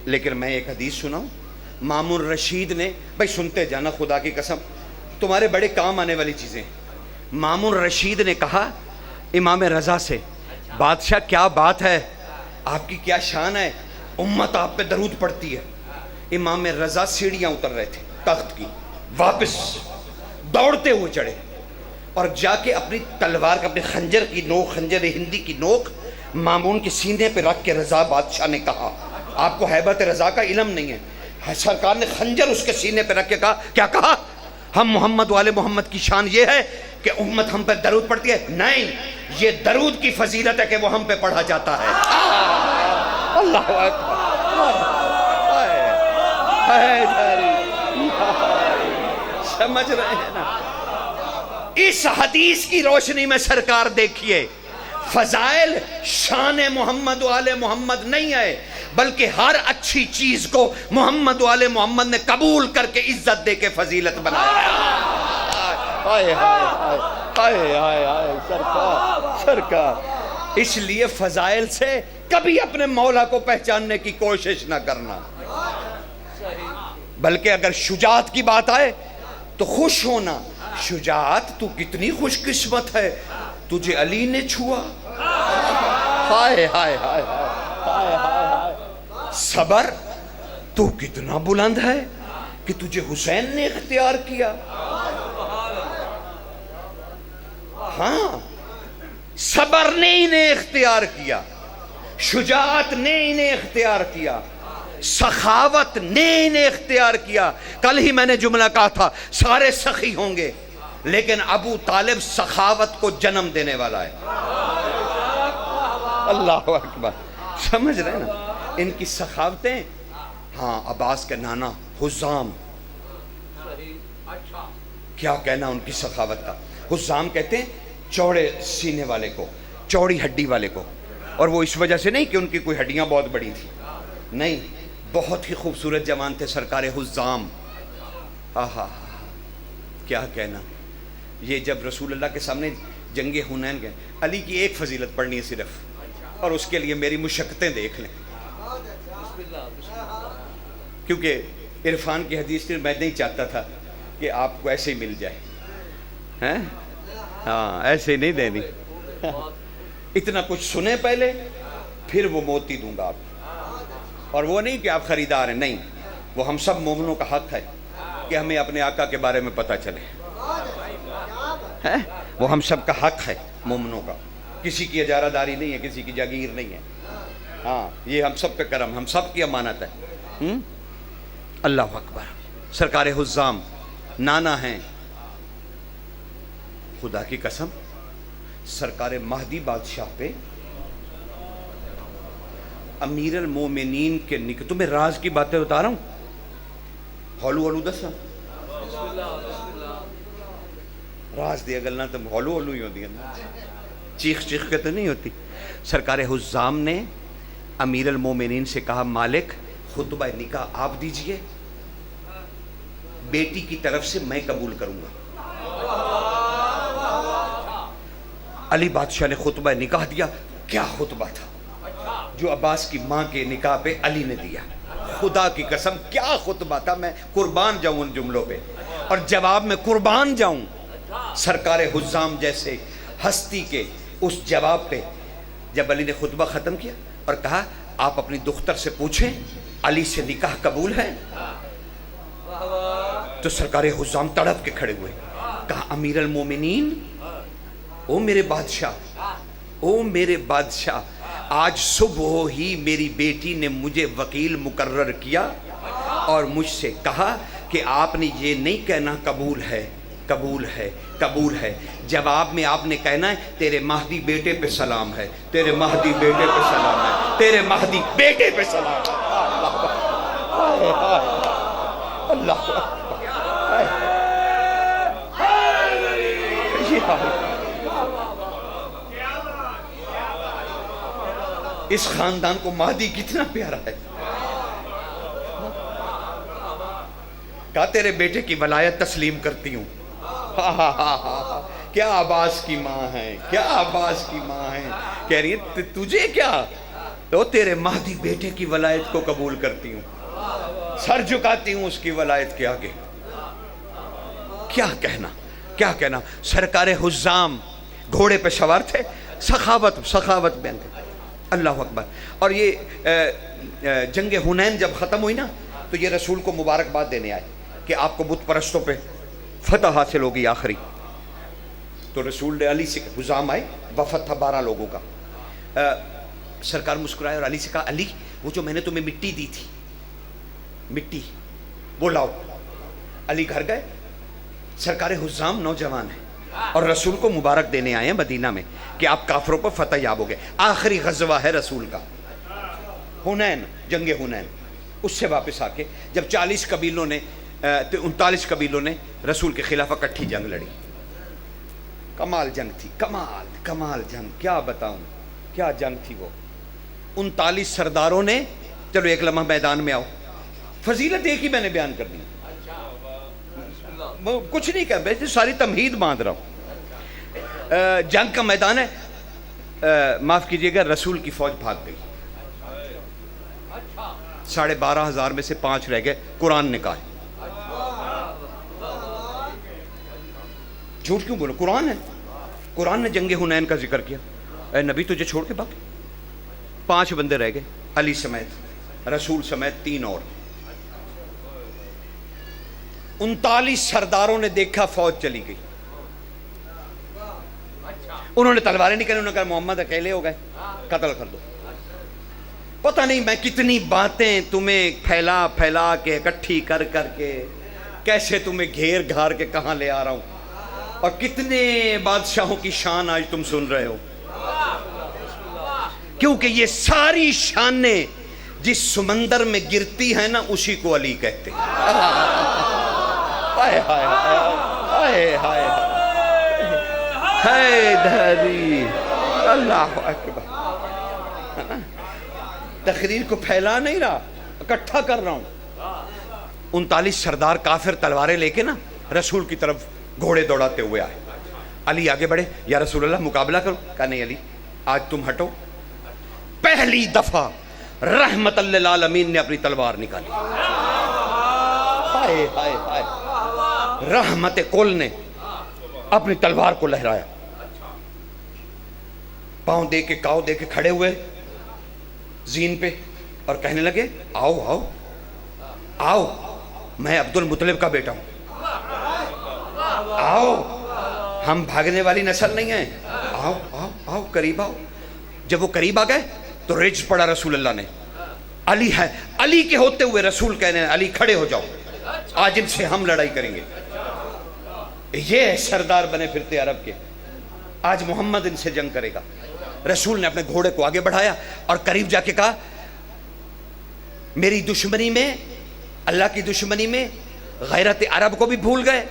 لیکن میں ایک حدیث سناؤں، مامون رشید نے، بھائی سنتے جانا خدا کی قسم تمہارے بڑے کام آنے والی چیزیں۔ مامون رشید نے کہا امام رضا سے، بادشاہ کیا بات ہے، آپ کی کیا شان ہے، امت آپ پہ درود پڑتی ہے۔ امام رضا سیڑھیاں اتر رہے تھے تخت کی، واپس دوڑتے ہوئے چڑھے اور جا کے اپنی تلوار کا، اپنے خنجر کی نوک، خنجر ہندی کی نوک مامون کے سینے پہ رکھ کے رضا بادشاہ نے کہا، آپ کو ہیبت رضا کا علم نہیں ہے۔ سرکار نے خنجر اس کے سینے پہ رکھ کے کہا، کیا کہا؟ ہم محمد والے محمد کی شان یہ ہے کہ امت ہم پہ درود پڑتی ہے؟ نہیں، یہ درود کی فضیلت ہے کہ وہ ہم پہ پڑھا جاتا ہے۔ اللہ اکبر، سمجھ رہے ہیں نا؟ اس حدیث کی روشنی میں سرکار دیکھیے، فضائل شان محمد و آل محمد نہیں ہے، بلکہ ہر اچھی چیز کو محمد و آل محمد نے قبول کر کے عزت دے کے فضیلت بنایا۔ ہائے ہائے ہائے ہائے ہائے سرکار، اس لیے فضائل سے کبھی اپنے مولا کو پہچاننے کی کوشش نہ کرنا، بلکہ اگر شجاعت کی بات آئے تو خوش ہونا، شجاعت تو کتنی خوش قسمت ہے، تجھے علی نے چھوا۔ ہائے ہائے ہائے ہائے ہائے، صبر تو کتنا بلند ہے کہ تجھے حسین نے اختیار کیا۔ ہاں، صبر نے انہیں اختیار کیا، شجاعت نے انہیں اختیار کیا، سخاوت نے انہیں اختیار کیا۔ کل ہی میں نے جملہ کہا تھا سارے سخی ہوں گے، لیکن ابو طالب سخاوت کو جنم دینے والا ہے۔ اللہ اکبر، سمجھ رہے نا ان کی سخاوتیں؟ ہاں، عباس کے نانا حزام، کیا کہنا ان کی سخاوت کا۔ حزام کہتے ہیں چوڑے سینے والے کو، چوڑی ہڈی والے کو، اور وہ اس وجہ سے نہیں کہ ان کی کوئی ہڈیاں بہت بڑی تھی، نہیں، بہت ہی خوبصورت جوان تھے سرکار حزام۔ آہا، کیا کہنا۔ یہ جب رسول اللہ کے سامنے جنگ حنین گئے، علی کی ایک فضیلت پڑھنی ہے صرف، اور اس کے لیے میری مشقتیں دیکھ لیں، کیونکہ عرفان کی حدیث میں نہیں چاہتا تھا کہ آپ کو ایسے ہی مل جائے، ہاں ایسے ہی نہیں دینی، اتنا کچھ سنیں پہلے پھر وہ موتی دوں گا آپ کو، اور وہ نہیں کہ آپ خریدار ہیں، نہیں، وہ ہم سب مومنوں کا حق ہے کہ ہمیں اپنے آقا کے بارے میں پتہ چلے، وہ ہم سب کا حق ہے مومنوں کا، کسی کی اجارہ داری نہیں ہے، کسی کی جاگیر نہیں ہے، ہاں یہ ہم سب پہ کرم، ہم سب کی امانت ہے۔ اللہ اکبر، سرکار حزام نانا ہیں، خدا کی قسم سرکار مہدی بادشاہ پہ امیر المومنین کے نکاح، تمہیں راز کی باتیں بتا رہا ہوں، ہولو ہولو دسا راز دیا گلنا تو ہولو ہولو ہی ہوتی ہے، چیخ چیخ کے تو نہیں ہوتی۔ سرکار حزام نے امیر المومنین سے کہا مالک خطبہ نکاح آپ دیجئے، بیٹی کی طرف سے میں قبول کروں گا۔ علی بادشاہ نے خطبہ نکاح دیا۔ کیا خطبہ تھا جو عباس کی ماں کے نکاح پہ علی نے دیا، خدا کی قسم کیا خطبہ تھا، میں قربان جاؤں ان جملوں پہ، اور جواب میں قربان جاؤں سرکار حزام جیسے ہستی کے اس جواب پہ۔ جب علی نے خطبہ ختم کیا اور کہا آپ اپنی دختر سے پوچھیں علی سے نکاح قبول ہے، تو سرکار حزام تڑپ کے کھڑے ہوئے، کہا امیر المومنین، او میرے بادشاہ، او میرے بادشاہ، آج صبح ہی میری بیٹی نے مجھے وکیل مقرر کیا اور مجھ سے کہا کہ آپ نے یہ نہیں کہنا قبول ہے قبول ہے قبول ہے، جواب میں آپ نے کہنا ہے تیرے مہدی بیٹے پہ سلام ہے، تیرے مہدی بیٹے پہ سلام ہے، تیرے مہدی بیٹے پہ سلام ہے۔ اللہ اس خاندان کو مہدی کتنا پیارا ہے۔ کہا تیرے بیٹے کی ولایت تسلیم کرتی ہوں۔ کیا عباس کی ماں ہے، کیا عباس کی ماں ہے، کہہ رہی ہے تجھے کیا، تو تیرے مہدی بیٹے کی ولایت کو قبول کرتی ہوں، سر جھکاتی ہوں اس کی ولایت کے آگے۔ کیا کہنا کیا کہنا، سرکار حزام گھوڑے پہ سوار تھے، سخاوت بیان کرتے، اللہ اکبر۔ اور یہ جنگ حنین جب ختم ہوئی نا تو یہ رسول کو مبارکباد دینے آئے کہ آپ کو بت پرستوں پہ فتح حاصل ہوگی آخری۔ تو رسول نے علی سے، حزام آئے، وفد تھا 12 لوگوں کا، سرکار مسکرائے اور علی سے کہا علی وہ جو میں نے تمہیں مٹی دی تھی، مٹی وہ لاؤ۔ علی گھر گئے، سرکار حزام نوجوان ہے اور رسول کو مبارک دینے آئے ہیں مدینہ میں کہ آپ کافروں پر فتح یاب ہو گئے۔ آخری غزوہ ہے رسول کا حنین، جنگ حنین۔ اس سے واپس آ کے جب 40 قبیلوں نے 39 قبیلوں نے رسول کے خلاف اکٹھی جنگ لڑی، کمال جنگ تھی، کمال جنگ، کیا بتاؤں کیا جنگ تھی وہ۔ 39 سرداروں نے، چلو ایک لمحہ میدان میں آؤ، فضیلت ایک ہی میں نے بیان کر دی، کچھ نہیں کہا، میں ساری تمہید باندھ رہا ہوں۔ جنگ کا میدان ہے، معاف کیجئے گا، رسول کی فوج بھاگ گئی، 12,500 میں سے 5 رہ گئے، قرآن نے کہا ہے، جھوٹ کیوں بولو، قرآن ہے، قرآن نے جنگ حنین کا ذکر کیا، اے نبی تجھے چھوڑ کے بھاگے، 5 بندے رہ گئے، علی سمیت، رسول سمیت 3 اور۔ 39 سرداروں نے دیکھا فوج چلی گئی، انہوں نے تلواریں نکالی، انہوں نے کہا محمد اکیلے ہو گئے، قتل کر دو۔ پتہ نہیں میں کتنی باتیں تمہیں پھیلا پھیلا کے اکٹھی کر کر کے کیسے تمہیں گھیر گھار کے کہاں لے آ رہا ہوں، اور کتنے بادشاہوں کی شان آج تم سن رہے ہو، کیونکہ یہ ساری شانیں جس سمندر میں گرتی ہیں نا اسی کو علی کہتے ہیں۔ ہائے ہائے ہائے ہائے ہائے دھری، اللہ اکبر۔ تقریر کو پھیلا نہیں رہا، اکٹھا کر رہا ہوں۔ 39 سردار کافر تلواریں لے کے نا رسول کی طرف گھوڑے دوڑاتے ہوئے آئے۔ علی آگے بڑھے، یا رسول اللہ مقابلہ کرو، کہا نہیں علی آج تم ہٹو۔ پہلی دفعہ رحمت للعالمین نے اپنی تلوار نکالی، ہائے ہائے ہائے، رحمت کل نے اپنی تلوار کو لہرایا، پاؤں دے کے کاؤ دے کے کھڑے ہوئے زین پہ اور کہنے لگے آؤ آؤ آؤ، میں عبد المطلب کا بیٹا ہوں، آؤ، ہم بھاگنے والی نسل نہیں ہیں، آؤ آؤ آؤ قریب آؤ۔ جب وہ قریب آ گئے تو رجز پڑا رسول اللہ نے، علی ہے، علی کے ہوتے ہوئے رسول کہنے ہیں علی کھڑے ہو جاؤ، آج ان سے ہم لڑائی کریں گے۔ یہ سردار بنے پھرتے عرب کے، آج محمد ان سے جنگ کرے گا۔ رسول نے اپنے گھوڑے کو آگے بڑھایا اور قریب جا کے کہا میری دشمنی میں، اللہ کی دشمنی میں غیرت عرب کو بھی بھول گئے،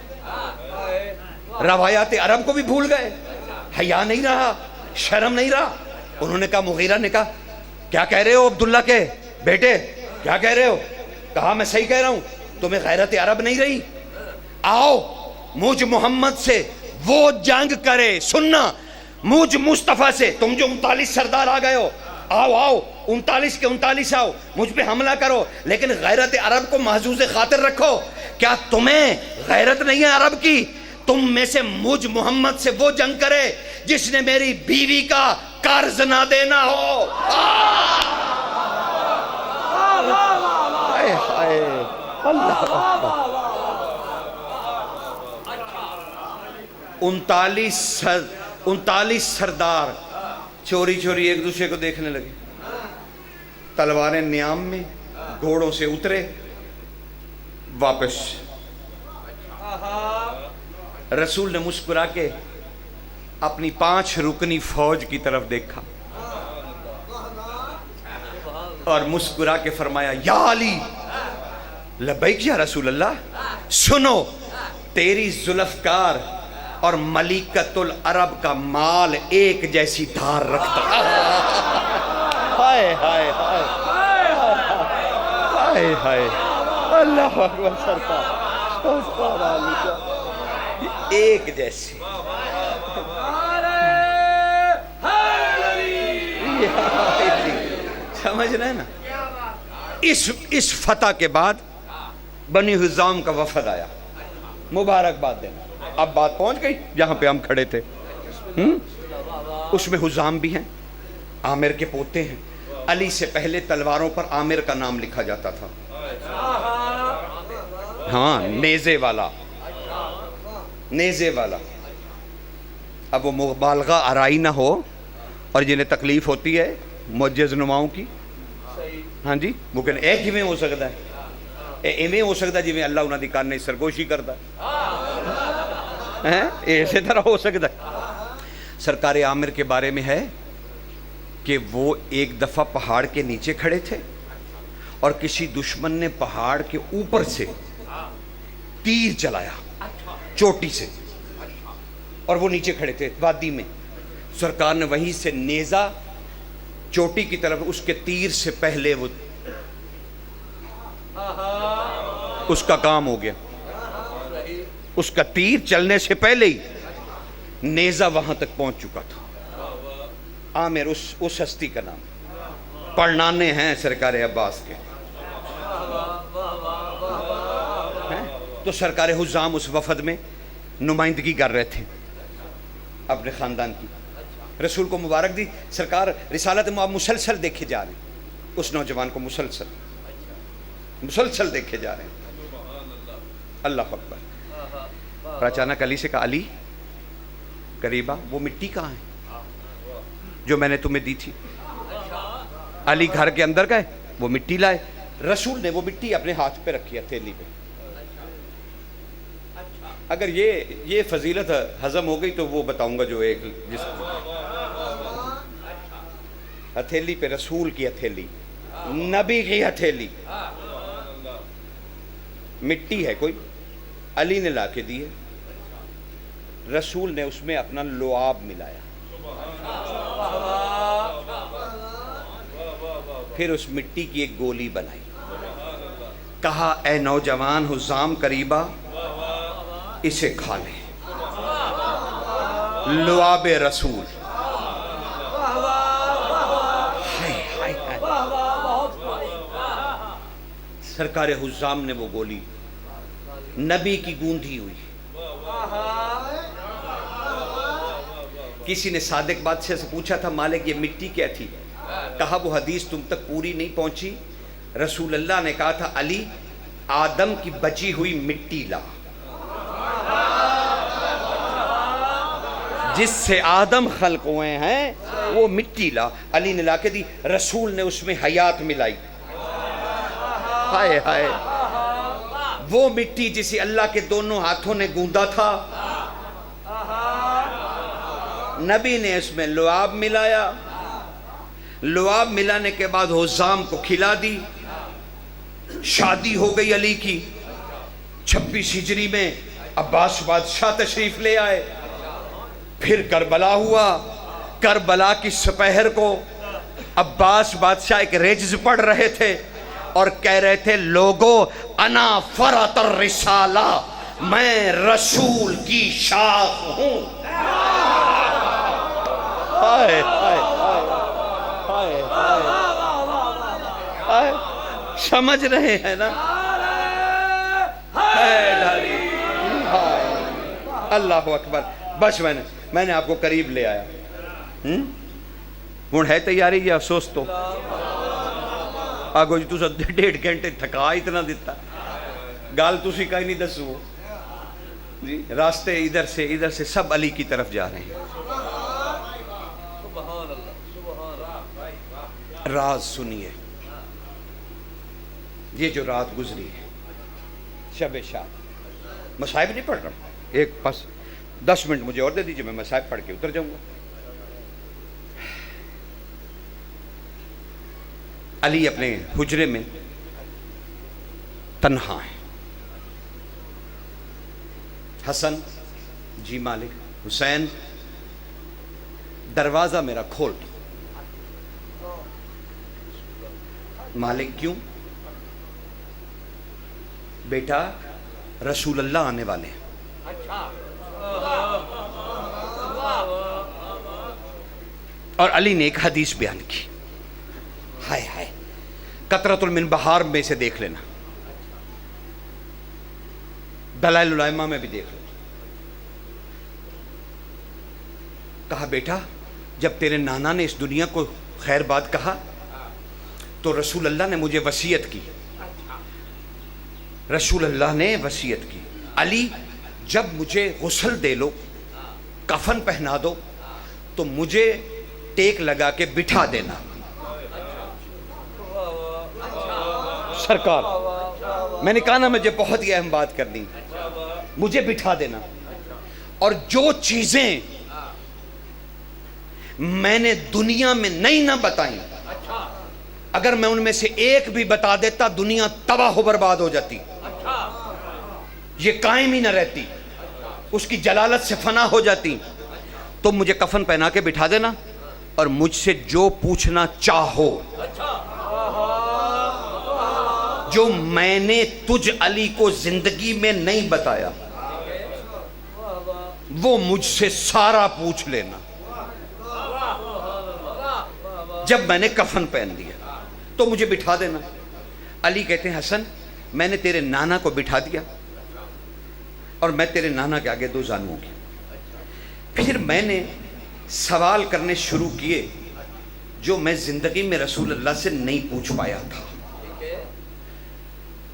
روایات عرب کو بھی بھول گئے، حیا نہیں رہا، شرم نہیں رہا۔ انہوں نے کہا، مغیرہ نے کہا، کیا کہہ رہے ہو عبداللہ کے بیٹے، کیا کہہ رہے ہو؟ کہا میں صحیح کہہ رہا ہوں، تمہیں غیرت عرب نہیں رہی؟ آؤ مجھ محمد سے وہ جنگ کرے، سننا، مجھ مصطفیٰ سے، تم جو 39 سردار آ گئے ہو، آؤ آؤ 39 کے 39 آؤ، مجھ پہ حملہ کرو، لیکن غیرت عرب کو محظوظ خاطر رکھو۔ کیا تمہیں غیرت نہیں ہے عرب کی؟ تم میں سے مجھ محمد سے وہ جنگ کرے جس نے میری بیوی کا قرض نہ دینا ہو۔ اللہ 39 سردار چوری چوری ایک دوسرے کو دیکھنے لگے، تلواریں نیام میں، گھوڑوں سے اترے واپس۔ رسول نے مسکرا کے اپنی 5 رکنی فوج کی طرف دیکھا اور مسکرا کے فرمایا، یا علی، لبیک یا رسول اللہ، سنو، تیری ذوالفقار اور ملکۃ العرب کا مال ایک جیسی دھار رکھتا۔ ہائے ہائے ہائے ہائے ہائے، اللہ اکبر، سرکار ایک جیسی۔ سمجھ رہے ہیں نا؟ اس فتح کے بعد بنی حزام کا وفد آیا مبارکباد دینا۔ اب بات پہنچ گئی جہاں پہ ہم کھڑے تھے۔ اس میں حزام بھی ہیں، عامر کے پوتے ہیں۔ علی سے پہلے تلواروں پر عامر کا نام لکھا جاتا تھا، ہاں، نیزے والا، نیزے والا۔ اب وہ مبالغہ آرائی نہ ہو، اور جنہیں تکلیف ہوتی ہے معجز نماؤں کی، ہاں جی، وہ کہنے اے کیویں ہو سکتا ہے، ایویں ہو سکتا ہے جویں اللہ انہاں دی کان سرگوشی کرتا ہے، اسی طرح ہو سکتا ہے۔ سرکار عامر کے بارے میں ہے کہ وہ ایک دفعہ پہاڑ کے نیچے کھڑے تھے اور کسی دشمن نے پہاڑ کے اوپر سے تیر چلایا چوٹی سے، اور وہ نیچے کھڑے تھے وادی میں۔ سرکار نے وہیں سے نیزہ چوٹی کی طرف، اس کے تیر سے پہلے وہ اس کا کام ہو گیا، اس کا تیر چلنے سے پہلے ہی نیزہ وہاں تک پہنچ چکا تھا۔ عامر اس ہستی کا نام، پڑنانے ہیں سرکار عباس کے۔ تو سرکار حزام اس وفد میں نمائندگی کر رہے تھے اپنے خاندان کی۔ رسول کو مبارک دی، سرکار رسالت میں آپ مسلسل دیکھے جا رہے ہیں، اس نوجوان کو مسلسل دیکھے جا رہے ہیں۔ اللہ اکبر۔ اور اچانک علی سے کہا، علی قریبا، وہ مٹی کہاں ہے جو میں نے تمہیں دی تھی؟ علی گھر کے اندر گئے، وہ مٹی لائے۔ رسول نے وہ مٹی اپنے ہاتھ پہ رکھی ہتھیلی پہ۔ اگر یہ فضیلت ہضم ہو گئی تو وہ بتاؤں گا، جو ایک جس ہتھیلی پہ، رسول کی ہتھیلی، نبی کی ہتھیلی، مٹی ہے کوئی، علی نے لا کے دی ہے۔ رسول نے اس میں اپنا لعاب ملایا، پھر اس مٹی کی ایک گولی بنائی، کہا اے نوجوان حزام قریبا، اسے کھا لے، لعاب رسول۔ سرکار حزام نے وہ گولی، نبی کی گوندھی ہوئی۔ کسی نے صادق بادشاہ سے پوچھا تھا، مالک یہ مٹی کیا تھی؟ کہا وہ حدیث تم تک پوری نہیں پہنچی، رسول اللہ نے کہا تھا علی آدم کی بچی ہوئی مٹی لا، جس سے آدم خلق ہوئے ہیں وہ مٹی لا۔ علی نے لا کے دی، رسول نے اس میں حیات ملائی۔ ہائے ہائے، وہ مٹی جسے اللہ کے دونوں ہاتھوں نے گوندا تھا، نبی نے اس میں لعاب ملایا، لعاب ملانے کے بعد حزام کو کھلا دی، شادی ہو گئی علی کی 26 ہجری میں، عباس بادشاہ تشریف لے آئے، پھر کربلا ہوا، کربلا کی سپہر کو عباس بادشاہ ایک رجز پڑھ رہے تھے اور کہہ رہے تھے لوگو انا فرط الرسالہ، میں رسول کی شاخ ہوں۔ ہائے ہائے ہائے ہائے، سمجھ رہے ہیں نا؟ اللہ اکبر۔ بس میں نے آپ کو قریب لے آیا۔ ہوں ہے تیاری یا افسوس تو آگو جی تو 1.5 گھنٹے تھکا اتنا دیتا گال تسی کا ہی نہیں دسو جی۔ راستے ادھر سے سب علی کی طرف جا رہے ہیں۔ راز سنیے، یہ جو رات گزری ہے شب شاد، مصائب نہیں پڑھ رہا ہوں، ایک بس 10 منٹ مجھے اور دے دیجئے، میں مصائب پڑھ کے اتر جاؤں گا۔ علی اپنے حجرے میں تنہا ہے، حسن جی مالک، حسین دروازہ میرا کھول دو۔ مالک کیوں؟ بیٹا رسول اللہ آنے والے ہیں۔ اور علی نے ایک حدیث بیان کی، ہائے ہائے، قطرۃ من بہار میں سے دیکھ لینا، دلائل الائمہ میں بھی دیکھ لینا۔ کہا بیٹا جب تیرے نانا نے اس دنیا کو خیر بات کہا تو رسول اللہ نے مجھے وصیت کی، رسول اللہ نے وصیت کی، علی جب مجھے غسل دے لو، کفن پہنا دو تو مجھے ٹیک لگا کے بٹھا دینا۔ سرکار میں نے کہا نا مجھے بہت ہی اہم بات کرنی، مجھے بٹھا دینا، اور جو چیزیں میں نے دنیا میں نہیں نہ بتائیں، اگر میں ان میں سے ایک بھی بتا دیتا دنیا تباہ و برباد ہو جاتی، یہ قائم ہی نہ رہتی، اس کی جلالت سے فنا ہو جاتی۔ تو مجھے کفن پہنا کے بٹھا دینا اور مجھ سے جو پوچھنا چاہو، جو میں نے تجھ علی کو زندگی میں نہیں بتایا وہ مجھ سے سارا پوچھ لینا۔ جب میں نے کفن پہن دیا تو مجھے بٹھا دینا۔ علی کہتے ہیں حسن میں نے تیرے نانا کو بٹھا دیا اور میں تیرے نانا کے آگے 2 زانوں کی، پھر میں نے سوال کرنے شروع کیے جو میں زندگی میں رسول اللہ سے نہیں پوچھ پایا تھا۔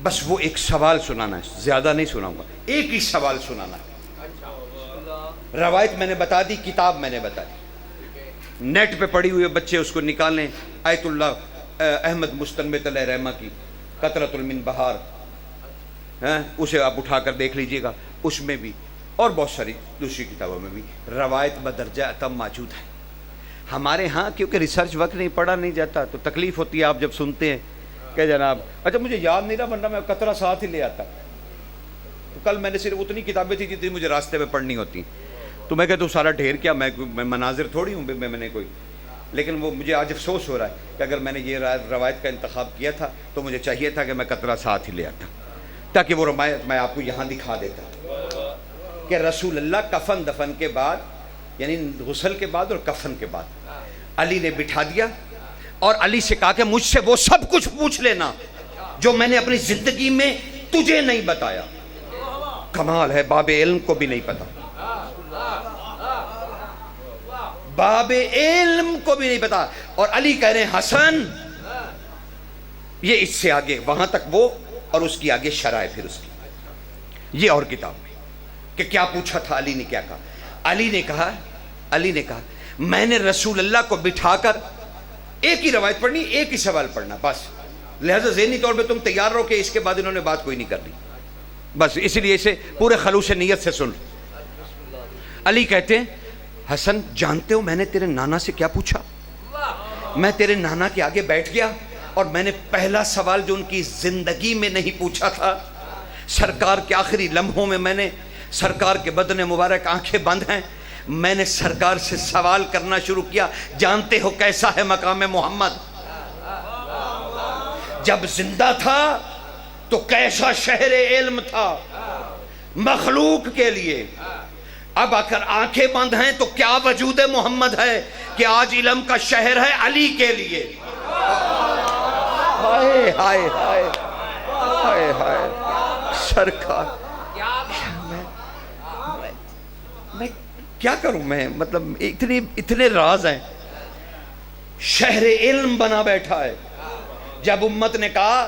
بس وہ ایک سوال سنانا ہے، زیادہ نہیں سناؤں گا، ایک ہی سوال سنانا ہے۔ روایت میں نے بتا دی، کتاب میں نے بتا دی، نیٹ پہ پڑی ہوئے بچے اس کو نکالیں، آیت اللہ احمد مستنبت علیہ رحمہ کی قطرۃ من بہار، اسے آپ اٹھا کر دیکھ لیجئے گا، اس میں بھی اور بہت ساری دوسری کتابوں میں بھی روایت بدرجہ اتم موجود ہے۔ ہمارے ہاں کیونکہ ریسرچ وقت نہیں، پڑھا نہیں جاتا تو تکلیف ہوتی ہے، آپ جب سنتے ہیں کہ جناب اچھا مجھے یاد نہیں رہا ورنہ میں قطرہ ساتھ ہی لے آتا۔ تو کل میں نے صرف اتنی کتابیں تھی جتنی مجھے راستے میں پڑھنی ہوتی، تو میں کہتا ہوں سارا ڈھیر کیا، میں مناظر تھوڑی ہوں میں نے کوئی، لیکن وہ مجھے آج افسوس ہو رہا ہے کہ اگر میں نے یہ روایت کا انتخاب کیا تھا تو مجھے چاہیے تھا کہ میں قطرہ ساتھ ہی لے آتا، تاکہ وہ روایت میں آپ کو یہاں دکھا دیتا کہ رسول اللہ کفن دفن کے بعد، یعنی غسل کے بعد اور کفن کے بعد علی نے بٹھا دیا اور علی سے کہا کہ مجھ سے وہ سب کچھ پوچھ لینا جو میں نے اپنی زندگی میں تجھے نہیں بتایا۔ کمال ہے، باب علم کو بھی نہیں پتا، باب علم کو بھی نہیں پتا، اور علی کہہ رہے ہیں حسن یہ اس سے آگے، وہاں تک وہ اور اس کی آگے شرح ہے پھر اس کی، یہ اور کتاب میں کہ کیا پوچھا تھا علی نے، کیا کہا۔ علی نے کہا میں نے رسول اللہ کو بٹھا کر ایک ہی روایت پڑھنی، ایک ہی سوال پڑھنا بس، لہذا ذہنی طور پہ تم تیار رہو کہ اس کے بعد انہوں نے بات کوئی نہیں کرنی، بس اس لیے اسے پورے خلوص نیت سے سن۔ علی کہتے ہیں حسن جانتے ہو میں نے تیرے نانا سے کیا پوچھا؟ میں تیرے نانا کے آگے بیٹھ گیا اور میں نے پہلا سوال جو ان کی زندگی میں نہیں پوچھا تھا، سرکار کے آخری لمحوں میں نے سرکار کے بدن مبارک آنکھیں بند ہیں، میں نے سرکار سے سوال کرنا شروع کیا، جانتے ہو کیسا ہے مقام محمد؟ جب زندہ تھا تو کیسا شہر علم تھا مخلوق کے لیے، اب اگر آنکھیں بند ہیں تو کیا وجود محمد ہے کہ آج علم کا شہر ہے علی کے لیے۔ ہائے ہائے ہائے ہائے ہائے سرکار، میں کیا کروں، میں مطلب اتنے راز ہیں۔ شہر علم بنا بیٹھا ہے، جب امت نے کہا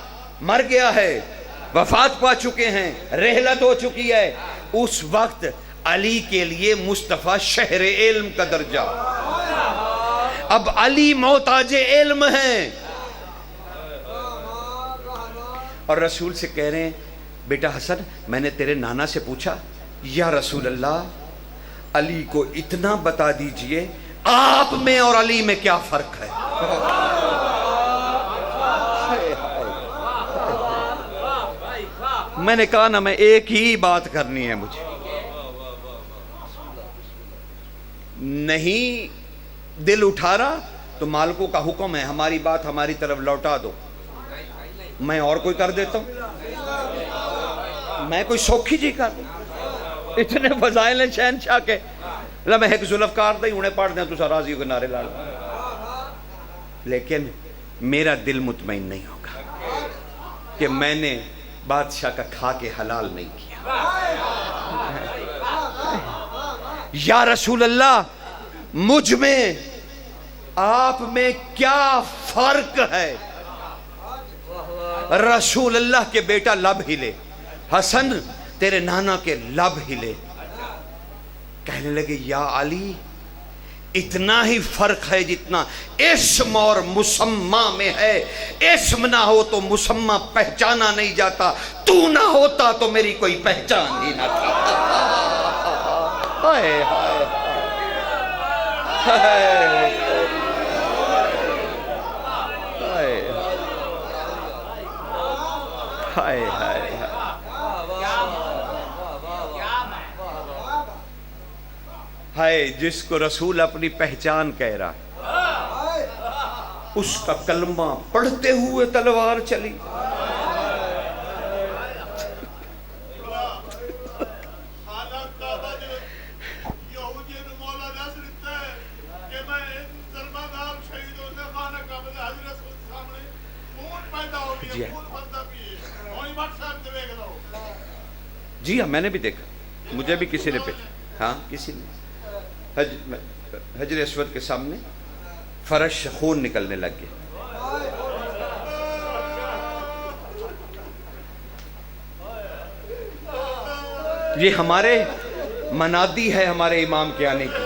مر گیا ہے، وفات پا چکے ہیں، رحلت ہو چکی ہے، اس وقت علی کے لیے مصطفیٰ شہر علم کا درجہ، اب علی محتاج علم ہیں۔ اور رسول سے کہہ رہے ہیں بیٹا حسن، میں نے تیرے نانا سے پوچھا یا رسول اللہ علی کو اتنا بتا دیجئے آپ میں اور علی میں کیا فرق ہے۔ میں نے کہا نا میں ایک ہی بات کرنی ہے مجھے، نہیں دل اٹھا رہا تو مالکوں کا حکم ہے ہماری بات ہماری طرف لوٹا دو، میں اور کوئی کر دیتا ہوں، میں کوئی سوکھی جی کر دوں، اتنے فضائل ہیں شہنشاہ کے، میں ایک ذوالفقار دا ہی انہیں پڑھ دیں تو سا راضی ہو کے نعرے لاڑ، لیکن میرا دل مطمئن نہیں ہوگا کہ میں نے بادشاہ کا کھا کے حلال نہیں کیا۔ یا رسول اللہ مجھ میں آپ میں کیا فرق ہے؟ رسول اللہ کے بیٹا لب ہلے، حسن تیرے نانا کے لب ہلے، کہنے لگے یا علی اتنا ہی فرق ہے جتنا اسم اور مسمہ میں ہے، اسم نہ ہو تو مسمہ پہچانا نہیں جاتا، تو نہ ہوتا تو میری کوئی پہچان ہی نہ تھا۔ ہائے ہائے ہائے ہائے ہائے، جس کو رسول اپنی پہچان کہہ رہا اس کا کلمہ پڑھتے ہوئے تلوار چلی۔ جی ہاں میں نے بھی دیکھا، مجھے بھی کسی نے بھیجا، ہاں کسی نے حجر اسود کے سامنے فرش سے خون نکلنے لگ گیا۔ یہ ہمارے منادی ہے ہمارے امام کے آنے کی،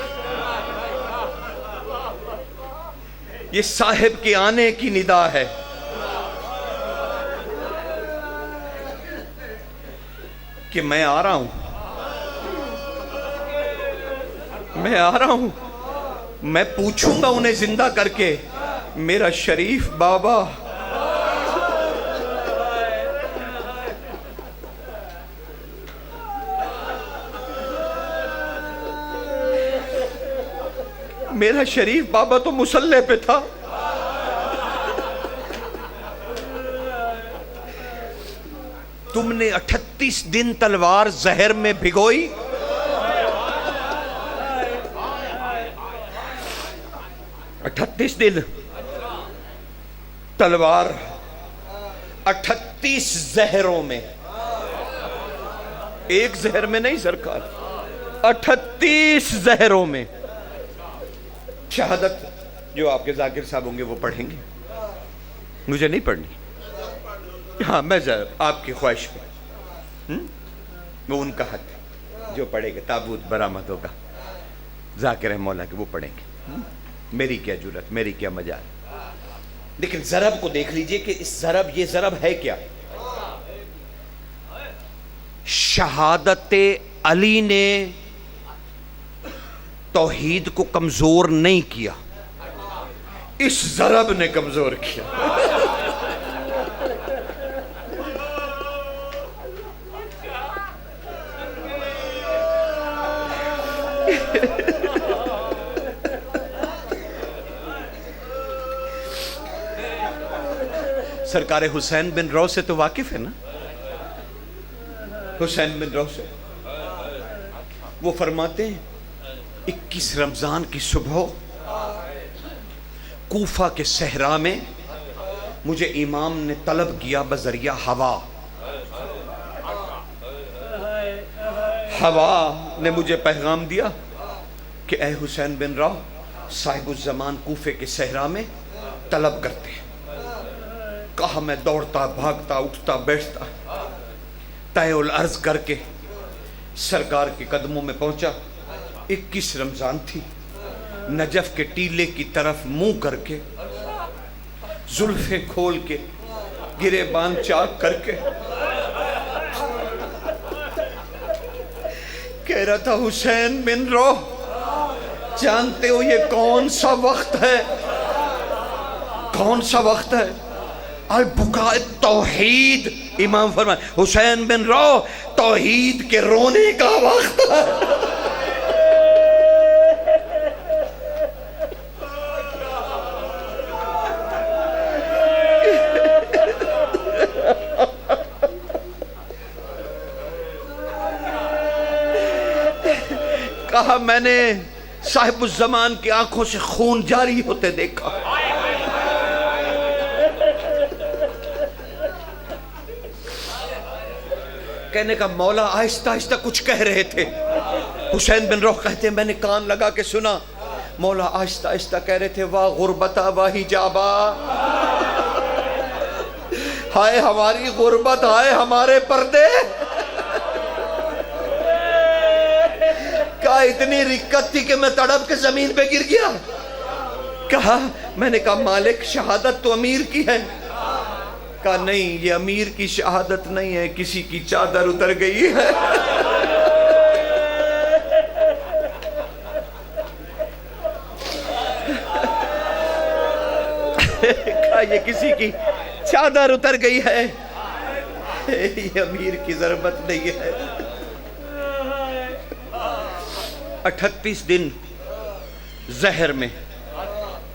یہ صاحب کے آنے کی ندا ہے۔ کہ میں آ رہا ہوں، میں آ رہا ہوں، میں پوچھوں گا انہیں زندہ کر کے میرا شریف بابا میرا شریف بابا تو مصلی پہ تھا، تم نے 38 دن تلوار زہر میں بھگوئی، 38 دن تلوار 38 زہروں میں، ایک زہر میں نہیں سرکار، 38 زہروں میں۔ شہادت جو آپ کے ذاکر صاحب ہوں گے وہ پڑھیں گے، مجھے نہیں پڑھنی، ہاں میں آپ کی خواہش پہ، وہ ان کا حق ہے، جو پڑھے گا تابوت برآمد ہوگا ذاکر مولا کے وہ پڑھیں گے، میری کیا جرات، میری کیا مجال۔ لیکن ضرب کو دیکھ لیجئے کہ اس ضرب، یہ ضرب ہے کیا؟ شہادت علی نے توحید کو کمزور نہیں کیا، اس ضرب نے کمزور کیا۔ سرکار حسین بن رو سے تو واقف ہے نا؟ حسین بن رو سے وہ فرماتے ہیں 21 رمضان کی صبح کوفہ کے صحرا میں مجھے امام نے طلب کیا بذریعہ ہوا. ہوا نے مجھے پیغام دیا کہ اے حسین بن رو، صاحب الزمان کوفے کے صحرا میں طلب کرتے ہیں. کہا میں دوڑتا بھاگتا اٹھتا بیٹھتا طے العرض کر کے سرکار کے قدموں میں پہنچا. 21 رمضان تھی. نجف کے ٹیلے کی طرف منہ کر کے زلفیں کھول کے گریبان چاک کر کے کہہ رہا تھا حسین بن رو، جانتے ہو یہ کون سا وقت ہے؟ کون سا وقت ہے؟ البکاء توحید. امام فرمائے حسین بن رو، توحید کے رونے کا وقت ہے. کہا میں نے صاحب الزمان کی آنکھوں سے خون جاری ہوتے دیکھا. کہنے کا مولا آہستہ آہستہ کچھ کہہ رہے تھے. حسین بن رو کہتے ہیں میں نے کان لگا کے سنا. مولا آہستہ آہستہ کہہ رہے تھے واہ غربتا واہ حجابا، ہائے ہماری غربت، ہائے ہمارے پردے. کہا اتنی رکت تھی کہ میں تڑپ کے زمین پہ گر گیا. کہا میں نے کہا مالک شہادت تو امیر کی ہے. کہا نہیں، یہ امیر کی شہادت نہیں ہے، کسی کی چادر اتر گئی ہے. کہا یہ کسی کی چادر اتر گئی ہے، یہ امیر کی ضرورت نہیں ہے. 38 دن زہر میں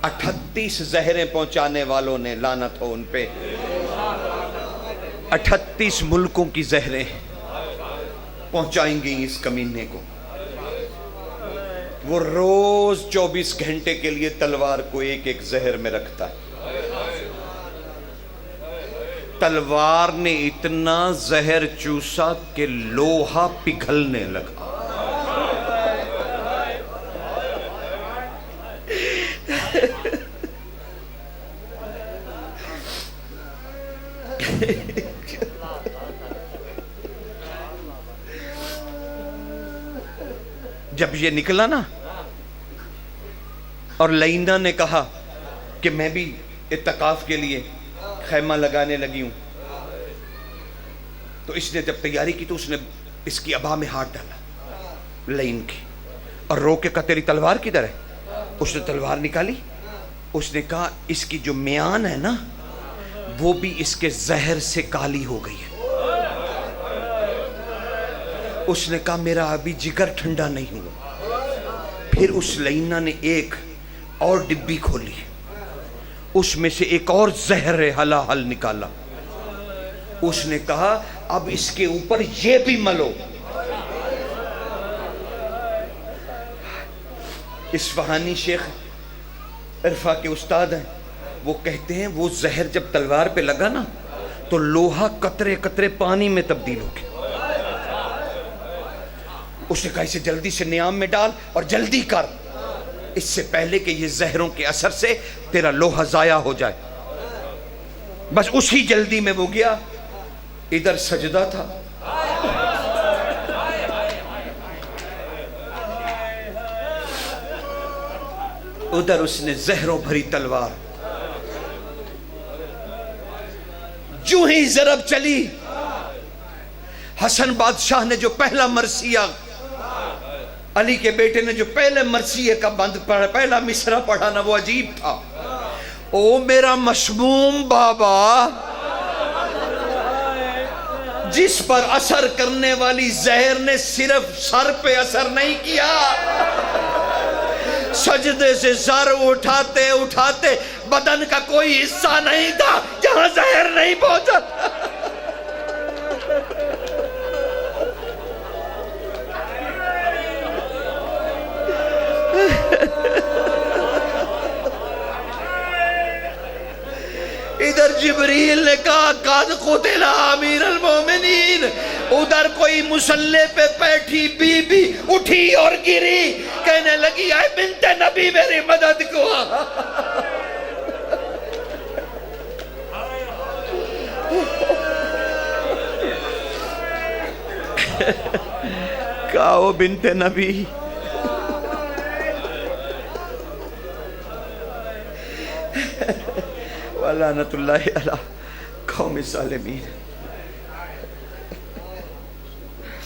38 زہریں پہنچانے والوں نے، لعنت ہو ان پہ، 38 ملکوں کی زہریں پہنچائیں گی اس کمینے کو. وہ روز 24 گھنٹے کے لیے تلوار کو ایک ایک زہر میں رکھتا ہے. تلوار نے اتنا زہر چوسا کہ لوہا پگھلنے لگا. جب یہ نکلا نا اور لینہ نے کہا کہ میں بھی اعتکاف کے لیے خیمہ لگانے لگی ہوں، تو اس نے جب تیاری کی تو اس نے اس کی ابا میں ہاتھ ڈالا لین کی اور رو کے کہا تیری تلوار کدھر ہے؟ اس نے تلوار نکالی. اس نے کہا اس کی جو میان ہے نا وہ بھی اس کے زہر سے کالی ہو گئی ہے. اس نے کہا میرا ابھی جگر ٹھنڈا نہیں ہوا. پھر اس لینہ نے ایک اور ڈبی کھولی، اس میں سے ایک اور زہر حل نکالا. اس نے کہا اب اس کے اوپر یہ بھی ملو. اصفہانی شیخ عرفا کے استاد ہیں، وہ کہتے ہیں وہ زہر جب تلوار پہ لگا نا تو لوہا قطرے قطرے پانی میں تبدیل ہو گیا. اس نے کہا اسے جلدی سے نیام میں ڈال اور جلدی کر، اس سے پہلے کہ یہ زہروں کے اثر سے تیرا لوہا ضائع ہو جائے. بس اسی جلدی میں وہ گیا. ادھر سجدہ تھا، ادھر اس نے زہروں بھری تلوار. جو ہی ضرب چلی، حسن بادشاہ نے جو پہلا مرثیہ، علی کے بیٹے نے جو پہلے مرثیے کا بند پڑھا، پہلا مصرع پڑھا نا، وہ عجیب تھا. او میرا مسموم بابا، جس پر اثر کرنے والی زہر نے صرف سر پہ اثر نہیں کیا، سجدے سے سر اٹھاتے اٹھاتے بدن کا کوئی حصہ نہیں تھا جہاں زہر نہیں پہنچا. ادھر جبریل نے کہا قد قتل امیر المومنین، ادھر کوئی مسلح پہ بیٹھی بی بی اٹھی اور گری، کہنے لگی اے بنت نبی میری مدد کو. کہا او بنت نبی، لعنت اللہ علی قوم الظالمین.